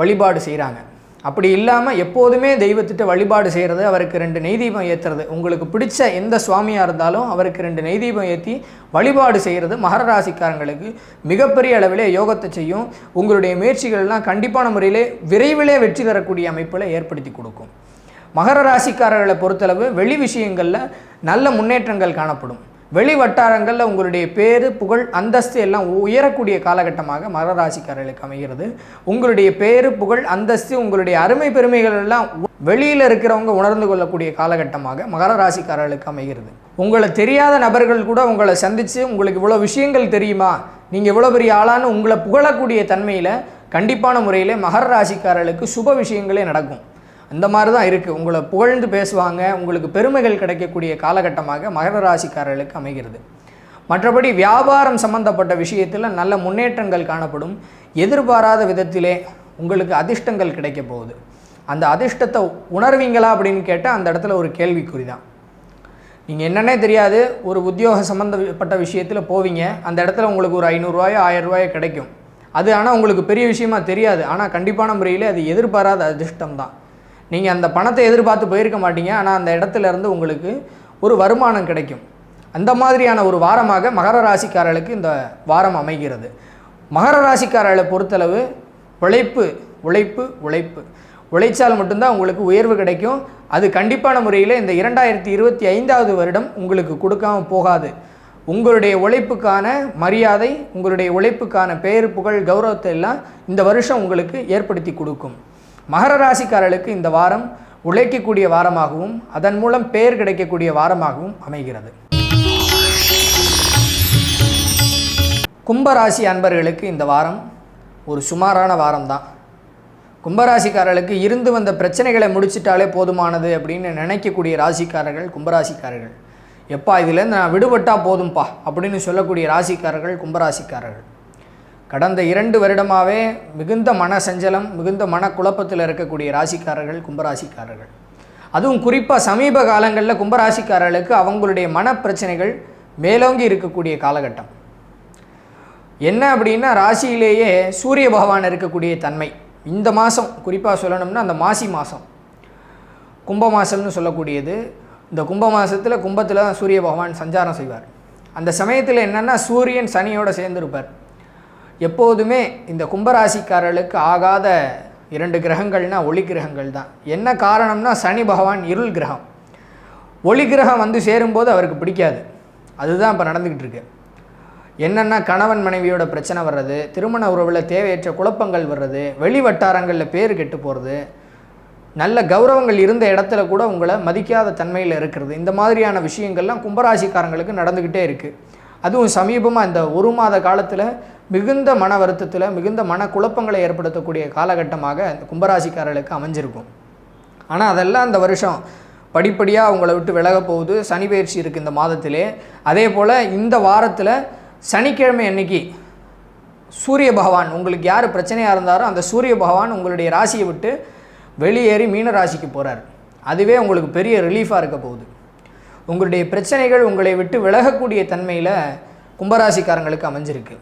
வழிபாடு செய்கிறாங்க. அப்படி இல்லாமல் எப்போதுமே தெய்வத்திட்ட வழிபாடு செய்கிறது, அவருக்கு 2 நெய் தீபம் ஏற்றுறது, உங்களுக்கு பிடிச்ச எந்த சுவாமியாக இருந்தாலும் அவருக்கு 2 நெய் தீபம் ஏற்றி வழிபாடு செய்கிறது மகர ராசிக்காரங்களுக்கு மிகப்பெரிய அளவிலே யோகத்தை செய்யும். உங்களுடைய முயற்சிகள்லாம் கண்டிப்பான முறையிலே விரைவிலே வெற்றி தரக்கூடிய அமைப்பில் ஏற்படுத்தி கொடுக்கும். மகர ராசிக்காரர்களை பொறுத்தளவு வெளி விஷயங்களில் நல்ல முன்னேற்றங்கள் காணப்படும். வெளி வட்டாரங்களில் உங்களுடைய பேர், புகழ், அந்தஸ்து எல்லாம் உயரக்கூடிய காலகட்டமாக மகர ராசிக்காரர்களுக்கு அமைகிறது. உங்களுடைய பேர், புகழ், அந்தஸ்து, உங்களுடைய அருமை பெருமைகள் எல்லாம் வெளியில் இருக்கிறவங்க உணர்ந்து கொள்ளக்கூடிய காலகட்டமாக மகர ராசிக்காரர்களுக்கு அமைகிறது. உங்களை தெரியாத நபர்கள் கூட உங்களை சந்தித்து உங்களுக்கு இவ்வளோ விஷயங்கள் தெரியுமா, நீங்கள் இவ்வளோ பெரிய ஆளான்னு உங்களை புகழக்கூடிய தன்மையில் கண்டிப்பான முறையில் மகர ராசிக்காரர்களுக்கு சுப விஷயங்களே நடக்கும். அந்த மாதிரி தான் இருக்குது. உங்களை புகழ்ந்து பேசுவாங்க, உங்களுக்கு பெருமைகள் கிடைக்கக்கூடிய காலகட்டமாக மகர ராசிக்காரர்களுக்கு அமைகிறது. மற்றபடி வியாபாரம் சம்பந்தப்பட்ட விஷயத்தில் நல்ல முன்னேற்றங்கள் காணப்படும். எதிர்பாராத விதத்திலே உங்களுக்கு அதிர்ஷ்டங்கள் கிடைக்க போகுது. அந்த அதிர்ஷ்டத்தை உணர்வீங்களா அப்படின்னு கேட்டால் அந்த இடத்துல ஒரு கேள்விக்குறி தான். நீங்கள் என்னென்னே தெரியாது, ஒரு உத்தியோக சம்மந்தப்பட்ட விஷயத்தில் போவீங்க, அந்த இடத்துல உங்களுக்கு ஒரு 500 ரூபாயோ 1000 ரூபாயோ கிடைக்கும். அது ஆனால் உங்களுக்கு பெரிய விஷயமா தெரியாது. ஆனால் கண்டிப்பான முறையில் அது எதிர்பாராத அதிர்ஷ்டம் தான். நீங்கள் அந்த பணத்தை எதிர்பார்த்து போயிருக்க மாட்டீங்க, ஆனால் அந்த இடத்துல இருந்து உங்களுக்கு ஒரு வருமானம் கிடைக்கும். அந்த மாதிரியான ஒரு வாரமாக மகர ராசிக்காரர்களுக்கு இந்த வாரம் அமைகிறது. மகர ராசிக்காரர்களை பொறுத்தளவு உழைச்சால் மட்டும்தான் உங்களுக்கு உயர்வு கிடைக்கும். அது கண்டிப்பான முறையில் இந்த 2025 வருடம் உங்களுக்கு கொடுக்காம போகாது. உங்களுடைய உழைப்புக்கான மரியாதை, உங்களுடைய உழைப்புக்கான பெயர் புகழ் கௌரவத்தை எல்லாம் இந்த வருஷம் உங்களுக்கு ஏற்படுத்தி கொடுக்கும். மகர ராசிக்காரர்களுக்கு இந்த வாரம் உழைக்கக்கூடிய வாரமாகவும் அதன் மூலம் பெயர் கிடைக்கக்கூடிய வாரமாகவும் அமைகிறது. கும்பராசி அன்பர்களுக்கு இந்த வாரம் ஒரு சுமாரான வாரம்தான். கும்பராசிக்காரர்களுக்கு இருந்து வந்த பிரச்சனைகளை முடிச்சிட்டாலே போதுமானது அப்படின்னு நினைக்கக்கூடிய ராசிக்காரர்கள் கும்பராசிக்காரர்கள். எப்பா இதுலேருந்து நான் விடுபட்டால் போதும்பா அப்படின்னு சொல்லக்கூடிய ராசிக்காரர்கள் கும்பராசிக்காரர்கள். கடந்த 2 வருடமாகவே மிகுந்த மன சஞ்சலம், மிகுந்த மன குழப்பத்தில் இருக்கக்கூடிய ராசிக்காரர்கள் கும்பராசிக்காரர்கள். அதுவும் குறிப்பாக சமீப காலங்களில் கும்பராசிக்காரர்களுக்கு அவங்களுடைய மன பிரச்சனைகள் மேலோங்கி இருக்கக்கூடிய காலகட்டம். என்ன அப்படின்னா, ராசியிலேயே சூரிய பகவான் இருக்கக்கூடிய தன்மை இந்த மாதம் குறிப்பாக சொல்லணும்னா அந்த மாசி மாதம் கும்ப மாதம்னு சொல்லக்கூடியது. இந்த கும்ப மாதத்தில் கும்பத்தில் தான் சூரிய பகவான் சஞ்சாரம் செய்வார். அந்த சமயத்தில் என்னென்னா சூரியன் சனியோடு சேர்ந்துருப்பார். எப்போதுமே இந்த கும்பராசிக்காரர்களுக்கு ஆகாத 2 கிரகங்கள்னால் ஒளி கிரகங்கள் தான். என்ன காரணம்னா, சனி பகவான் இருள் கிரகம். ஒளி கிரகம் வந்து சேரும்போது அவருக்கு பிடிக்காது. அதுதான் இப்போ நடந்துக்கிட்டு இருக்கு. என்னென்னா கணவன் மனைவியோட பிரச்சனை வர்றது, திருமண உறவில் தேவையற்ற குழப்பங்கள் வர்றது, வெளி வட்டாரங்களில் பேர் கெட்டு போகிறது, நல்ல கௌரவங்கள் இருந்த இடத்துல கூட உங்களை மதிக்காத தன்மையில் இருக்கிறது. இந்த மாதிரியான விஷயங்கள்லாம் கும்பராசிக்காரங்களுக்கு நடந்துக்கிட்டே இருக்குது. அதுவும் சமீபமாக இந்த 1 மாத காலத்தில் மிகுந்த மன வருத்தத்தில் மிகுந்த மன குழப்பங்களை ஏற்படுத்தக்கூடிய காலகட்டமாக இந்த கும்பராசிக்காரர்களுக்கு அமைஞ்சிருக்கும். ஆனால் அதெல்லாம் அந்த வருஷம் படிப்படியாக அவங்கள விட்டு விலக போகுது. சனி பயிற்சி இருக்குது இந்த மாதத்திலே. அதே போல் இந்த வாரத்தில் சனிக்கிழமை அன்னைக்கு சூரிய பகவான் உங்களுக்கு யார் பிரச்சனையாக இருந்தாரோ அந்த சூரிய பகவான் உங்களுடைய ராசியை விட்டு வெளியேறி மீன ராசிக்கு போகிறார். அதுவே உங்களுக்கு பெரிய ரிலீஃபாக இருக்க போகுது. உங்களுடைய பிரச்சனைகள் உங்களை விட்டு விலகக்கூடிய தன்மையில் கும்பராசிக்காரங்களுக்கு அமைஞ்சிருக்கு.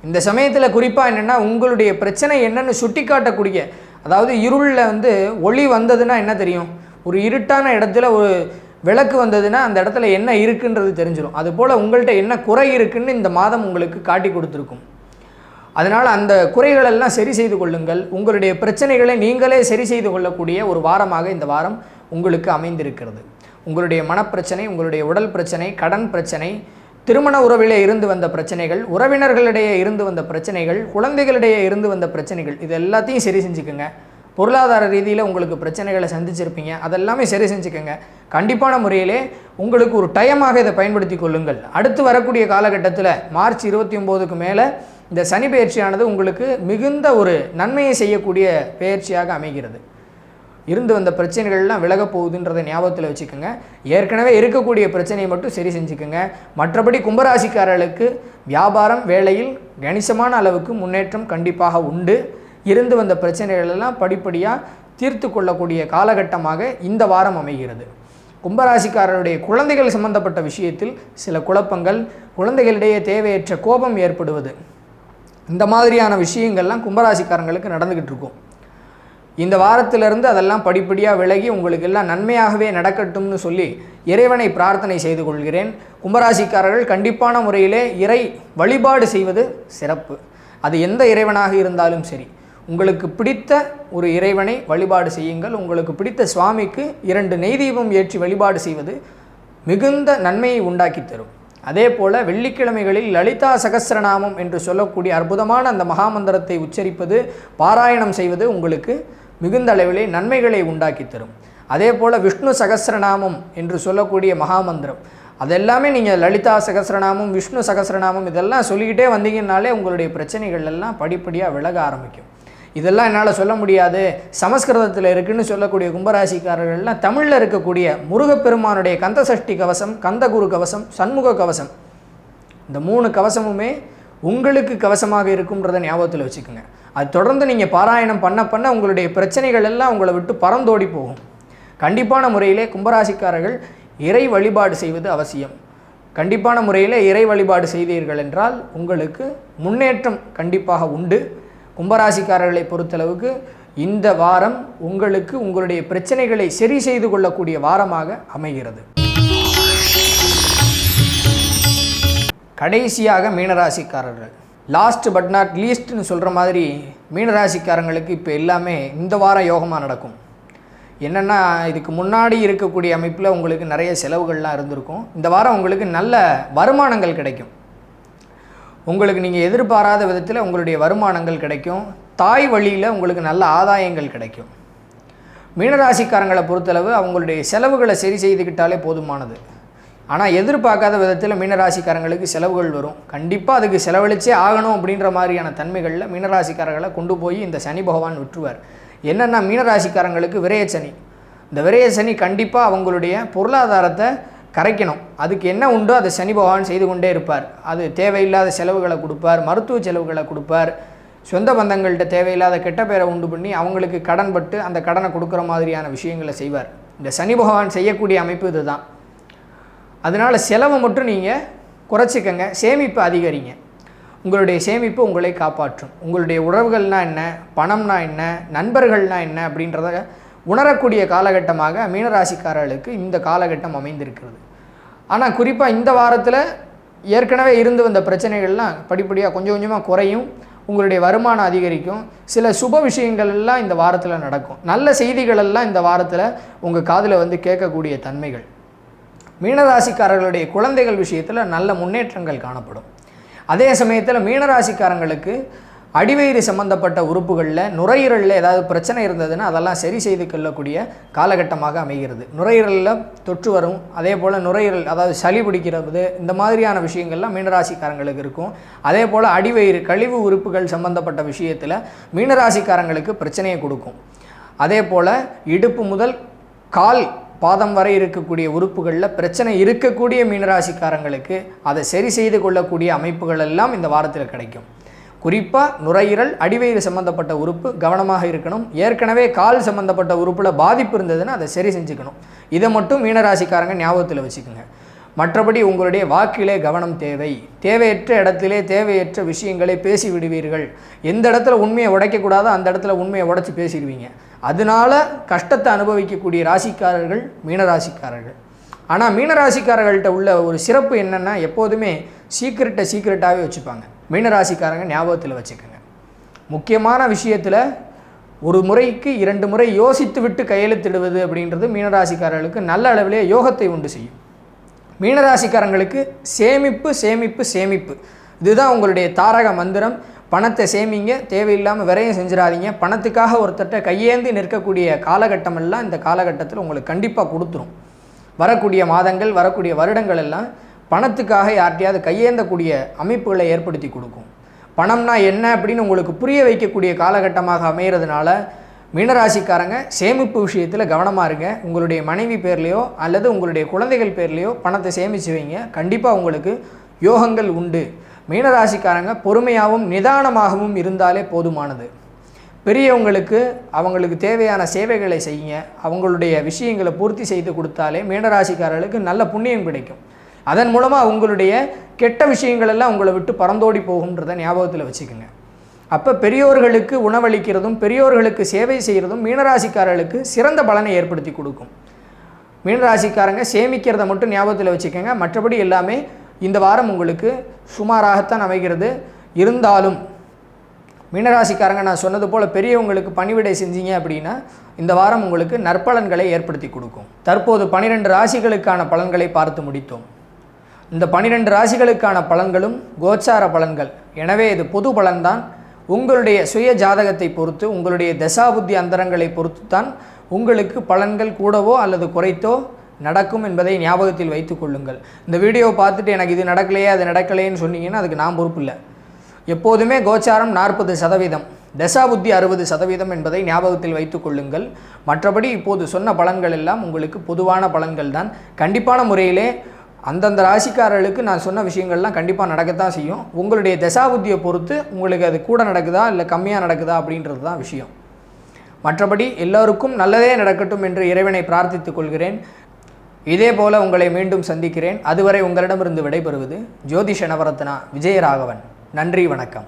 இந்த சமயத்தில் குறிப்பாக என்னென்னா, உங்களுடைய பிரச்சனை என்னென்னு சுட்டி காட்டக்கூடிய, அதாவது இருளில் வந்து ஒளி வந்ததுன்னா என்ன தெரியும், ஒரு இருட்டான இடத்துல ஒரு விளக்கு வந்ததுன்னா அந்த இடத்துல என்ன இருக்குன்றது தெரிஞ்சிடும். அதுபோல் உங்கள்கிட்ட என்ன குறை இருக்குன்னு இந்த மாதம் உங்களுக்கு காட்டி கொடுத்துருக்கும். அதனால் அந்த குறைகளெல்லாம் சரி செய்து கொள்ளுங்கள். உங்களுடைய பிரச்சனைகளை நீங்களே சரி செய்து கொள்ளக்கூடிய ஒரு வாரமாக இந்த வாரம் உங்களுக்கு அமைந்திருக்கிறது. உங்களுடைய மனப்பிரச்சனை, உங்களுடைய உடல் பிரச்சனை, கடன் பிரச்சனை, திருமண உறவிலே இருந்து வந்த பிரச்சனைகள், உறவினர்களிடையே இருந்து வந்த பிரச்சனைகள், குழந்தைகளிடையே இருந்து வந்த பிரச்சனைகள், இது எல்லாத்தையும் சரி செஞ்சுக்கோங்க. பொருளாதார ரீதியில் உங்களுக்கு பிரச்சனைகளை சந்திச்சிருப்பீங்க, அதெல்லாமே சரி செஞ்சுக்கோங்க. கண்டிப்பான முறையிலே உங்களுக்கு ஒரு டைமாக இதை பயன்படுத்தி கொள்ளுங்கள். அடுத்து வரக்கூடிய காலகட்டத்தில் மார்ச் 29க்கு மேலே இந்த சனி பயிற்சியானது உங்களுக்கு மிகுந்த ஒரு நன்மையை செய்யக்கூடிய பயிற்சியாக அமைகிறது. இருந்து வந்த பிரச்சனைகள்லாம் விலக போகுதுன்றதை ஞாபகத்தில் வச்சுக்கோங்க. ஏற்கனவே இருக்கக்கூடிய பிரச்சனையை மட்டும் சரி செஞ்சுக்கோங்க. மற்றபடி கும்பராசிக்காரர்களுக்கு வியாபாரம் வேலையில் கணிசமான அளவுக்கு முன்னேற்றம் கண்டிப்பாக உண்டு. இருந்து வந்த பிரச்சனைகளெல்லாம் படிப்படியாக தீர்த்து கொள்ளக்கூடிய காலகட்டமாக இந்த வாரம் அமைகிறது. கும்பராசிக்காரருடைய குழந்தைகள் சம்பந்தப்பட்ட விஷயத்தில் சில குழப்பங்கள், குழந்தைகளிடையே தேவையற்ற கோபம் ஏற்படுவது, இந்த மாதிரியான விஷயங்கள்லாம் கும்பராசிக்காரங்களுக்கு நடந்துக்கிட்டு இருக்கும். இந்த வாரத்திலிருந்து அதெல்லாம் படிப்படியாக விலகி உங்களுக்கு எல்லாம் நன்மையாகவே நடக்கட்டும்னு சொல்லி இறைவனை பிரார்த்தனை செய்து கொள்கிறேன். கும்பராசிக்காரர்கள் கண்டிப்பான முறையிலே இறை வழிபாடு செய்வது சிறப்பு. அது எந்த இறைவனாக இருந்தாலும் சரி, உங்களுக்கு பிடித்த ஒரு இறைவனை வழிபாடு செய்யுங்கள். உங்களுக்கு பிடித்த சுவாமிக்கு 2 நெய் தீபம் ஏற்றி வழிபாடு செய்வது மிகுந்த நன்மையை உண்டாக்கி தரும். அதே போல் வெள்ளிக்கிழமைகளில் லலிதா சகஸ்ரநாமம் என்று சொல்லக்கூடிய அற்புதமான அந்த மகாமந்திரத்தை உச்சரிப்பது, பாராயணம் செய்வது உங்களுக்கு மிகுந்த அளவிலே நன்மைகளை உண்டாக்கி தரும். அதே போல் விஷ்ணு சகஸ்ரநாமம் என்று சொல்லக்கூடிய மகாமந்திரம், அதெல்லாமே நீங்கள் லலிதா சகஸ்ரநாமம், விஷ்ணு சகஸ்ரநாமம் இதெல்லாம் சொல்லிக்கிட்டே வந்தீங்கன்னாலே உங்களுடைய பிரச்சனைகள் எல்லாம் படிப்படியாக விலக ஆரம்பிக்கும். இதெல்லாம் என்னால் சொல்ல முடியாது, சமஸ்கிருதத்தில் இருக்குதுன்னு சொல்லக்கூடிய கும்பராசிக்காரர்கள்லாம் தமிழில் இருக்கக்கூடிய முருகப்பெருமானுடைய கந்தசஷ்டி கவசம், கந்தகுரு கவசம், சண்முக கவசம், இந்த 3 கவசமுமே உங்களுக்கு கவசமாக இருக்கும்ன்றதை ஞாபகத்தில் வச்சுக்கோங்க. அது தொடர்ந்து நீங்கள் பாராயணம் பண்ண உங்களுடைய பிரச்சனைகள் எல்லாம் உங்களை விட்டு பறந்தோடி போகும். கண்டிப்பான முறையிலே கும்பராசிக்காரர்கள் இறை வழிபாடு செய்வது அவசியம். கண்டிப்பான முறையில் இறை வழிபாடு செய்தீர்கள் என்றால் உங்களுக்கு முன்னேற்றம் கண்டிப்பாக உண்டு. கும்பராசிக்காரர்களை பொறுத்தளவுக்கு இந்த வாரம் உங்களுக்கு உங்களுடைய பிரச்சனைகளை சரி செய்து கொள்ளக்கூடிய வாரமாக அமைகிறது. கடைசியாக மீனராசிக்காரர்கள், லாஸ்ட் பட் நாட் லீஸ்ட்னு சொல்கிற மாதிரி மீனராசிக்காரங்களுக்கு இப்போ எல்லாமே இந்த வாரம் யோகமாக நடக்கும். என்னென்னா, இதுக்கு முன்னாடி இருக்கக்கூடிய அமைப்பில் உங்களுக்கு நிறைய செலவுகள்லாம் இருந்திருக்கும். இந்த வாரம் உங்களுக்கு நல்ல வருமானங்கள் கிடைக்கும். உங்களுக்கு நீங்கள் எதிர்பாராத விதத்தில் உங்களுடைய வருமானங்கள் கிடைக்கும். தாய் வழியில் உங்களுக்கு நல்ல ஆதாயங்கள் கிடைக்கும். மீனராசிக்காரங்களை பொறுத்தளவு அவங்களுடைய செலவுகளை சரி செய்துக்கிட்டாலே போதுமானது. ஆனால் எதிர்பார்க்காத விதத்தில் மீனராசிக்காரங்களுக்கு செலவுகள் வரும். கண்டிப்பாக அதுக்கு செலவழிச்சே ஆகணும் அப்படின்ற மாதிரியான தன்மைகளில் மீனராசிக்காரர்களை கொண்டு போய் இந்த சனி பகவான் விட்டுருவார். என்னென்னா, மீனராசிக்காரங்களுக்கு விரயச்சனி. இந்த விரயச்சனி கண்டிப்பாக அவங்களுடைய பொருளாதாரத்தை கரைக்கணும். அதுக்கு என்ன உண்டோ அதை சனி பகவான் செய்து கொண்டே இருப்பார். அது தேவையில்லாத செலவுகளை கொடுப்பார், மருத்துவ செலவுகளை கொடுப்பார், சொந்த பந்தங்கள்கிட்ட தேவையில்லாத கெட்ட பேரை உண்டு பண்ணி அவங்களுக்கு கடன் பட்டு அந்த கடனை கொடுக்குற மாதிரியான விஷயங்களை செய்வார். இந்த சனி பகவான் செய்யக்கூடிய அமைப்பு இது தான். அதனால் செலவை மட்டும் நீங்கள் குறைச்சிக்கங்க, சேமிப்பு அதிகரிங்க. உங்களுடைய சேமிப்பு உங்களை காப்பாற்றும். உங்களுடைய உறவுகள்னால் என்ன, பணம்னா என்ன, நண்பர்கள்னா என்ன அப்படின்றத உணரக்கூடிய காலகட்டமாக மீனராசிக்காரர்களுக்கு இந்த காலகட்டம் அமைந்திருக்கிறது. ஆனால் குறிப்பாக இந்த வாரத்தில் ஏற்கனவே இருந்து வந்த பிரச்சனைகள்லாம் படிப்படியாக கொஞ்சம் கொஞ்சமாக குறையும். உங்களுடைய வருமானம் அதிகரிக்கும். சில சுப விஷயங்கள் எல்லாம் இந்த வாரத்தில் நடக்கும். நல்ல செய்திகளெல்லாம் இந்த வாரத்தில் உங்கள் காதில் வந்து கேட்கக்கூடிய தன்மைகள். மீனராசிக்காரர்களுடைய குழந்தைகள் விஷயத்தில் நல்ல முன்னேற்றங்கள் காணப்படும். அதே சமயத்தில் மீனராசிக்காரங்களுக்கு அடிவயிறு சம்பந்தப்பட்ட உறுப்புகளில் நுரையீரலில் ஏதாவது பிரச்சனை இருந்ததுன்னா அதெல்லாம் சரி செய்து கொள்ளக்கூடிய காலகட்டமாக அமைகிறது. நுரையீரலில் தொற்று வரும். அதே போல் நுரையீரல் அதாவது சளி பிடிக்கிறது, இந்த மாதிரியான விஷயங்கள்லாம் மீனராசிக்காரங்களுக்கு இருக்கும். அதே போல் அடிவயிறு கழிவு உறுப்புகள் சம்பந்தப்பட்ட விஷயத்தில் மீனராசிக்காரங்களுக்கு பிரச்சனையை கொடுக்கும். அதே போல் இடுப்பு முதல் கால் பாதம் வரை இருக்கக்கூடிய உறுப்புகளில் பிரச்சனை இருக்கக்கூடிய மீனராசிக்காரங்களுக்கு அதை சரி செய்து கொள்ளக்கூடிய அமைப்புகள் எல்லாம் இந்த வாரத்தில் கிடைக்கும். குறிப்பாக நுரையீரல், அடிவயிறு சம்மந்தப்பட்ட உறுப்பு கவனமாக இருக்கணும். ஏற்கனவே கால் சம்மந்தப்பட்ட உறுப்பில் பாதிப்பு இருந்ததுன்னா அதை சரி செஞ்சுக்கணும். இதை மட்டும் மீனராசிக்காரங்க ஞாபகத்தில் வச்சுக்கோங்க. மற்றபடி உங்களுடைய வாக்கிலே கவனம் தேவை. தேவையற்ற இடத்திலே தேவையற்ற விஷயங்களை பேசி விடுவீர்கள். எந்த இடத்துல உண்மையை உடைக்கக்கூடாதோ அந்த இடத்துல உண்மையை உடைச்சி பேசிடுவீங்க. அதனால கஷ்டத்தை அனுபவிக்கக்கூடிய ராசிக்காரர்கள் மீனராசிக்காரர்கள். ஆனால் மீனராசிக்காரர்கள்ட்ட உள்ள ஒரு சிறப்பு என்னென்னா, எப்போதுமே சீக்கிரட்டாகவே வச்சுப்பாங்க. மீனராசிக்காரங்க ஞாபகத்தில் வச்சுக்கோங்க. முக்கியமான விஷயத்தில் ஒரு முறைக்கு 2 முறை யோசித்து விட்டு கையெழுத்திடுவது அப்படின்றது மீனராசிக்காரர்களுக்கு நல்ல அளவிலே யோகத்தை உண்டு செய்யும். மீனராசிக்காரங்களுக்கு சேமிப்பு சேமிப்பு சேமிப்பு இதுதான் உங்களுடைய தாரக மந்திரம். பணத்தை சேமிங்க, தேவையில்லாமல் விரையும் செஞ்சிடாதீங்க. பணத்துக்காக ஒருத்தட்ட கையேந்தி நிற்கக்கூடிய காலகட்டமெல்லாம் இந்த காலகட்டத்தில் உங்களுக்கு கண்டிப்பாக கொடுத்துரும். வரக்கூடிய மாதங்கள், வரக்கூடிய வருடங்கள் எல்லாம் பணத்துக்காக யார்ட்டையாவது கையேந்தக்கூடிய அமைப்புகளை ஏற்படுத்தி கொடுக்கும். பணம்னா என்ன அப்படின்னு உங்களுக்கு புரிய வைக்கக்கூடிய காலகட்டமாக அமைகிறதுனால மீனராசிக்காரங்க சேமிப்பு விஷயத்தில் கவனமாக இருங்க. உங்களுடைய மனைவி பேர்லேயோ அல்லது உங்களுடைய குழந்தைகள் பேர்லேயோ பணத்தை சேமித்து வைங்க. கண்டிப்பாக உங்களுக்கு யோகங்கள் உண்டு. மீனராசிக்காரங்க பொறுமையாகவும் நிதானமாகவும் இருந்தாலே போதுமானது. பெரியவங்களுக்கு அவங்களுக்கு தேவையான சேவைகளை செய்யுங்க. அவங்களுடைய விஷயங்களை பூர்த்தி செய்து கொடுத்தாலே மீனராசிக்காரர்களுக்கு நல்ல புண்ணியம் கிடைக்கும். அதன் மூலமாக உங்களுடைய கெட்ட விஷயங்கள் எல்லாம் உங்களை விட்டு பறந்தோடி போகும்ன்றதை ஞாபகத்தில் வச்சுக்கோங்க. அப்போ பெரியோர்களுக்கு உணவளிக்கிறதும் பெரியோர்களுக்கு சேவை செய்கிறதும் மீனராசிக்காரர்களுக்கு சிறந்த பலனை ஏற்படுத்தி கொடுக்கும். மீனராசிக்காரங்க சேமிக்கிறத மட்டும் ஞாபகத்தில் வச்சுக்கோங்க. மற்றபடி எல்லாமே இந்த வாரம் உங்களுக்கு சுமாராகத்தான் அமைகிறது. இருந்தாலும் மீனராசிக்காரங்க நான் சொன்னது போல் பெரியவங்களுக்கு பணிவிடை செஞ்சீங்க அப்படின்னா இந்த வாரம் உங்களுக்கு நற்பலன்களை ஏற்படுத்தி கொடுக்கும். தற்போது 12 ராசிகளுக்கான பலன்களை பார்த்து முடித்தோம். இந்த 12 ராசிகளுக்கான பலன்களும் கோச்சார பலன்கள். எனவே இது பொது பலன்தான். உங்களுடைய சுய ஜாதகத்தை பொறுத்து, உங்களுடைய தசாபுத்தி அந்தரங்களை பொறுத்து தான் உங்களுக்கு பலன்கள் கூடவோ அல்லது குறைத்தோ நடக்கும் என்பதை ஞாபகத்தில் வைத்து கொள்ளுங்கள். இந்த வீடியோவை பார்த்துட்டு எனக்கு இது நடக்கலையே அது நடக்கலைன்னு சொன்னீங்கன்னா அதுக்கு நான் பொறுப்பு இல்லை. எப்போதுமே கோச்சாரம் 40%, தசாபுத்தி 60% என்பதை ஞாபகத்தில் வைத்து கொள்ளுங்கள். மற்றபடி இப்போது சொன்ன பலன்கள் எல்லாம் உங்களுக்கு பொதுவான பலன்கள் தான். கண்டிப்பான முறையிலே அந்தந்த ராசிக்காரர்களுக்கு நான் சொன்ன விஷயங்கள்லாம் கண்டிப்பாக நடக்கத்தான் செய்யும். உங்களுடைய தசாபுத்தியை பொறுத்து உங்களுக்கு அது கூட நடக்குதா இல்லை கம்மியாக நடக்குதா அப்படின்றது தான் விஷயம். மற்றபடி எல்லோருக்கும் நல்லதே நடக்கட்டும் என்று இறைவனை பிரார்த்தித்துக் கொள்கிறேன். இதே போல உங்களை மீண்டும் சந்திக்கிறேன். அதுவரை உங்களிடமிருந்து விடைபெறுவது ஜோதிஷ நவரத்னா விஜயராகவன். நன்றி, வணக்கம்.